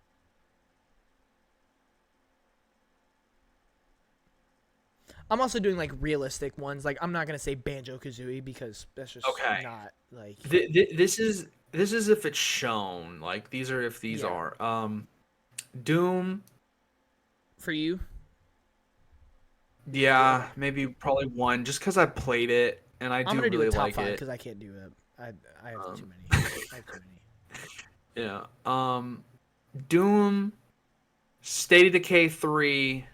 I'm also doing like realistic ones. Like I'm not gonna say Banjo-Kazooie because that's just Okay. not like. This is if it's shown. Like these are if these Yeah. are. Doom. For you, Yeah, maybe probably 1 just because I played it and I I'm do gonna do really a top like 5 it. because I can't do it. I have too many. I have too many. Yeah. Doom, State of Decay 3,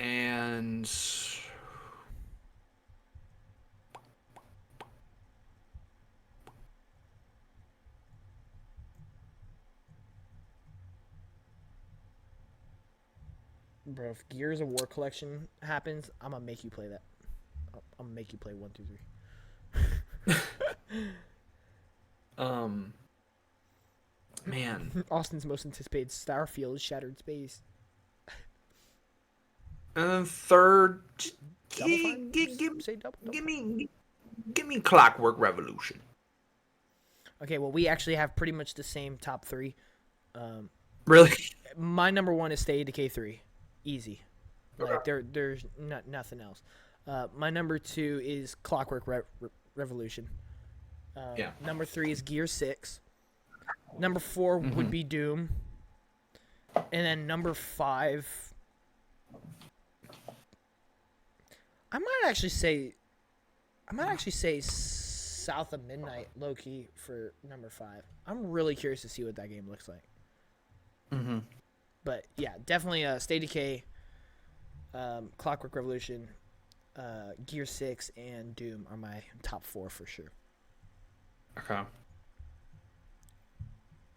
and Bro, if Gears of War collection happens, I'm gonna make you play that. I'm gonna make you play 1, 2, 3. Man. Austin's most anticipated Starfield Shattered Space. And then third, Double Fine? Say double. give me Clockwork Revolution. Okay, well we actually have pretty much the same top 3. Really? My number 1 is State of Decay 3. Easy. Like there's nothing else. My number 2 is Clockwork Revolution. Yeah. Number 3 is Gear 6. Number 4 would be Doom. And then number 5, I might actually say South of Midnight, low-key, for number 5. I'm really curious to see what that game looks like. Mm-hmm. But yeah, definitely Stay Decay, Clockwork Revolution, Gear 6, and Doom are my top 4 for sure. Okay.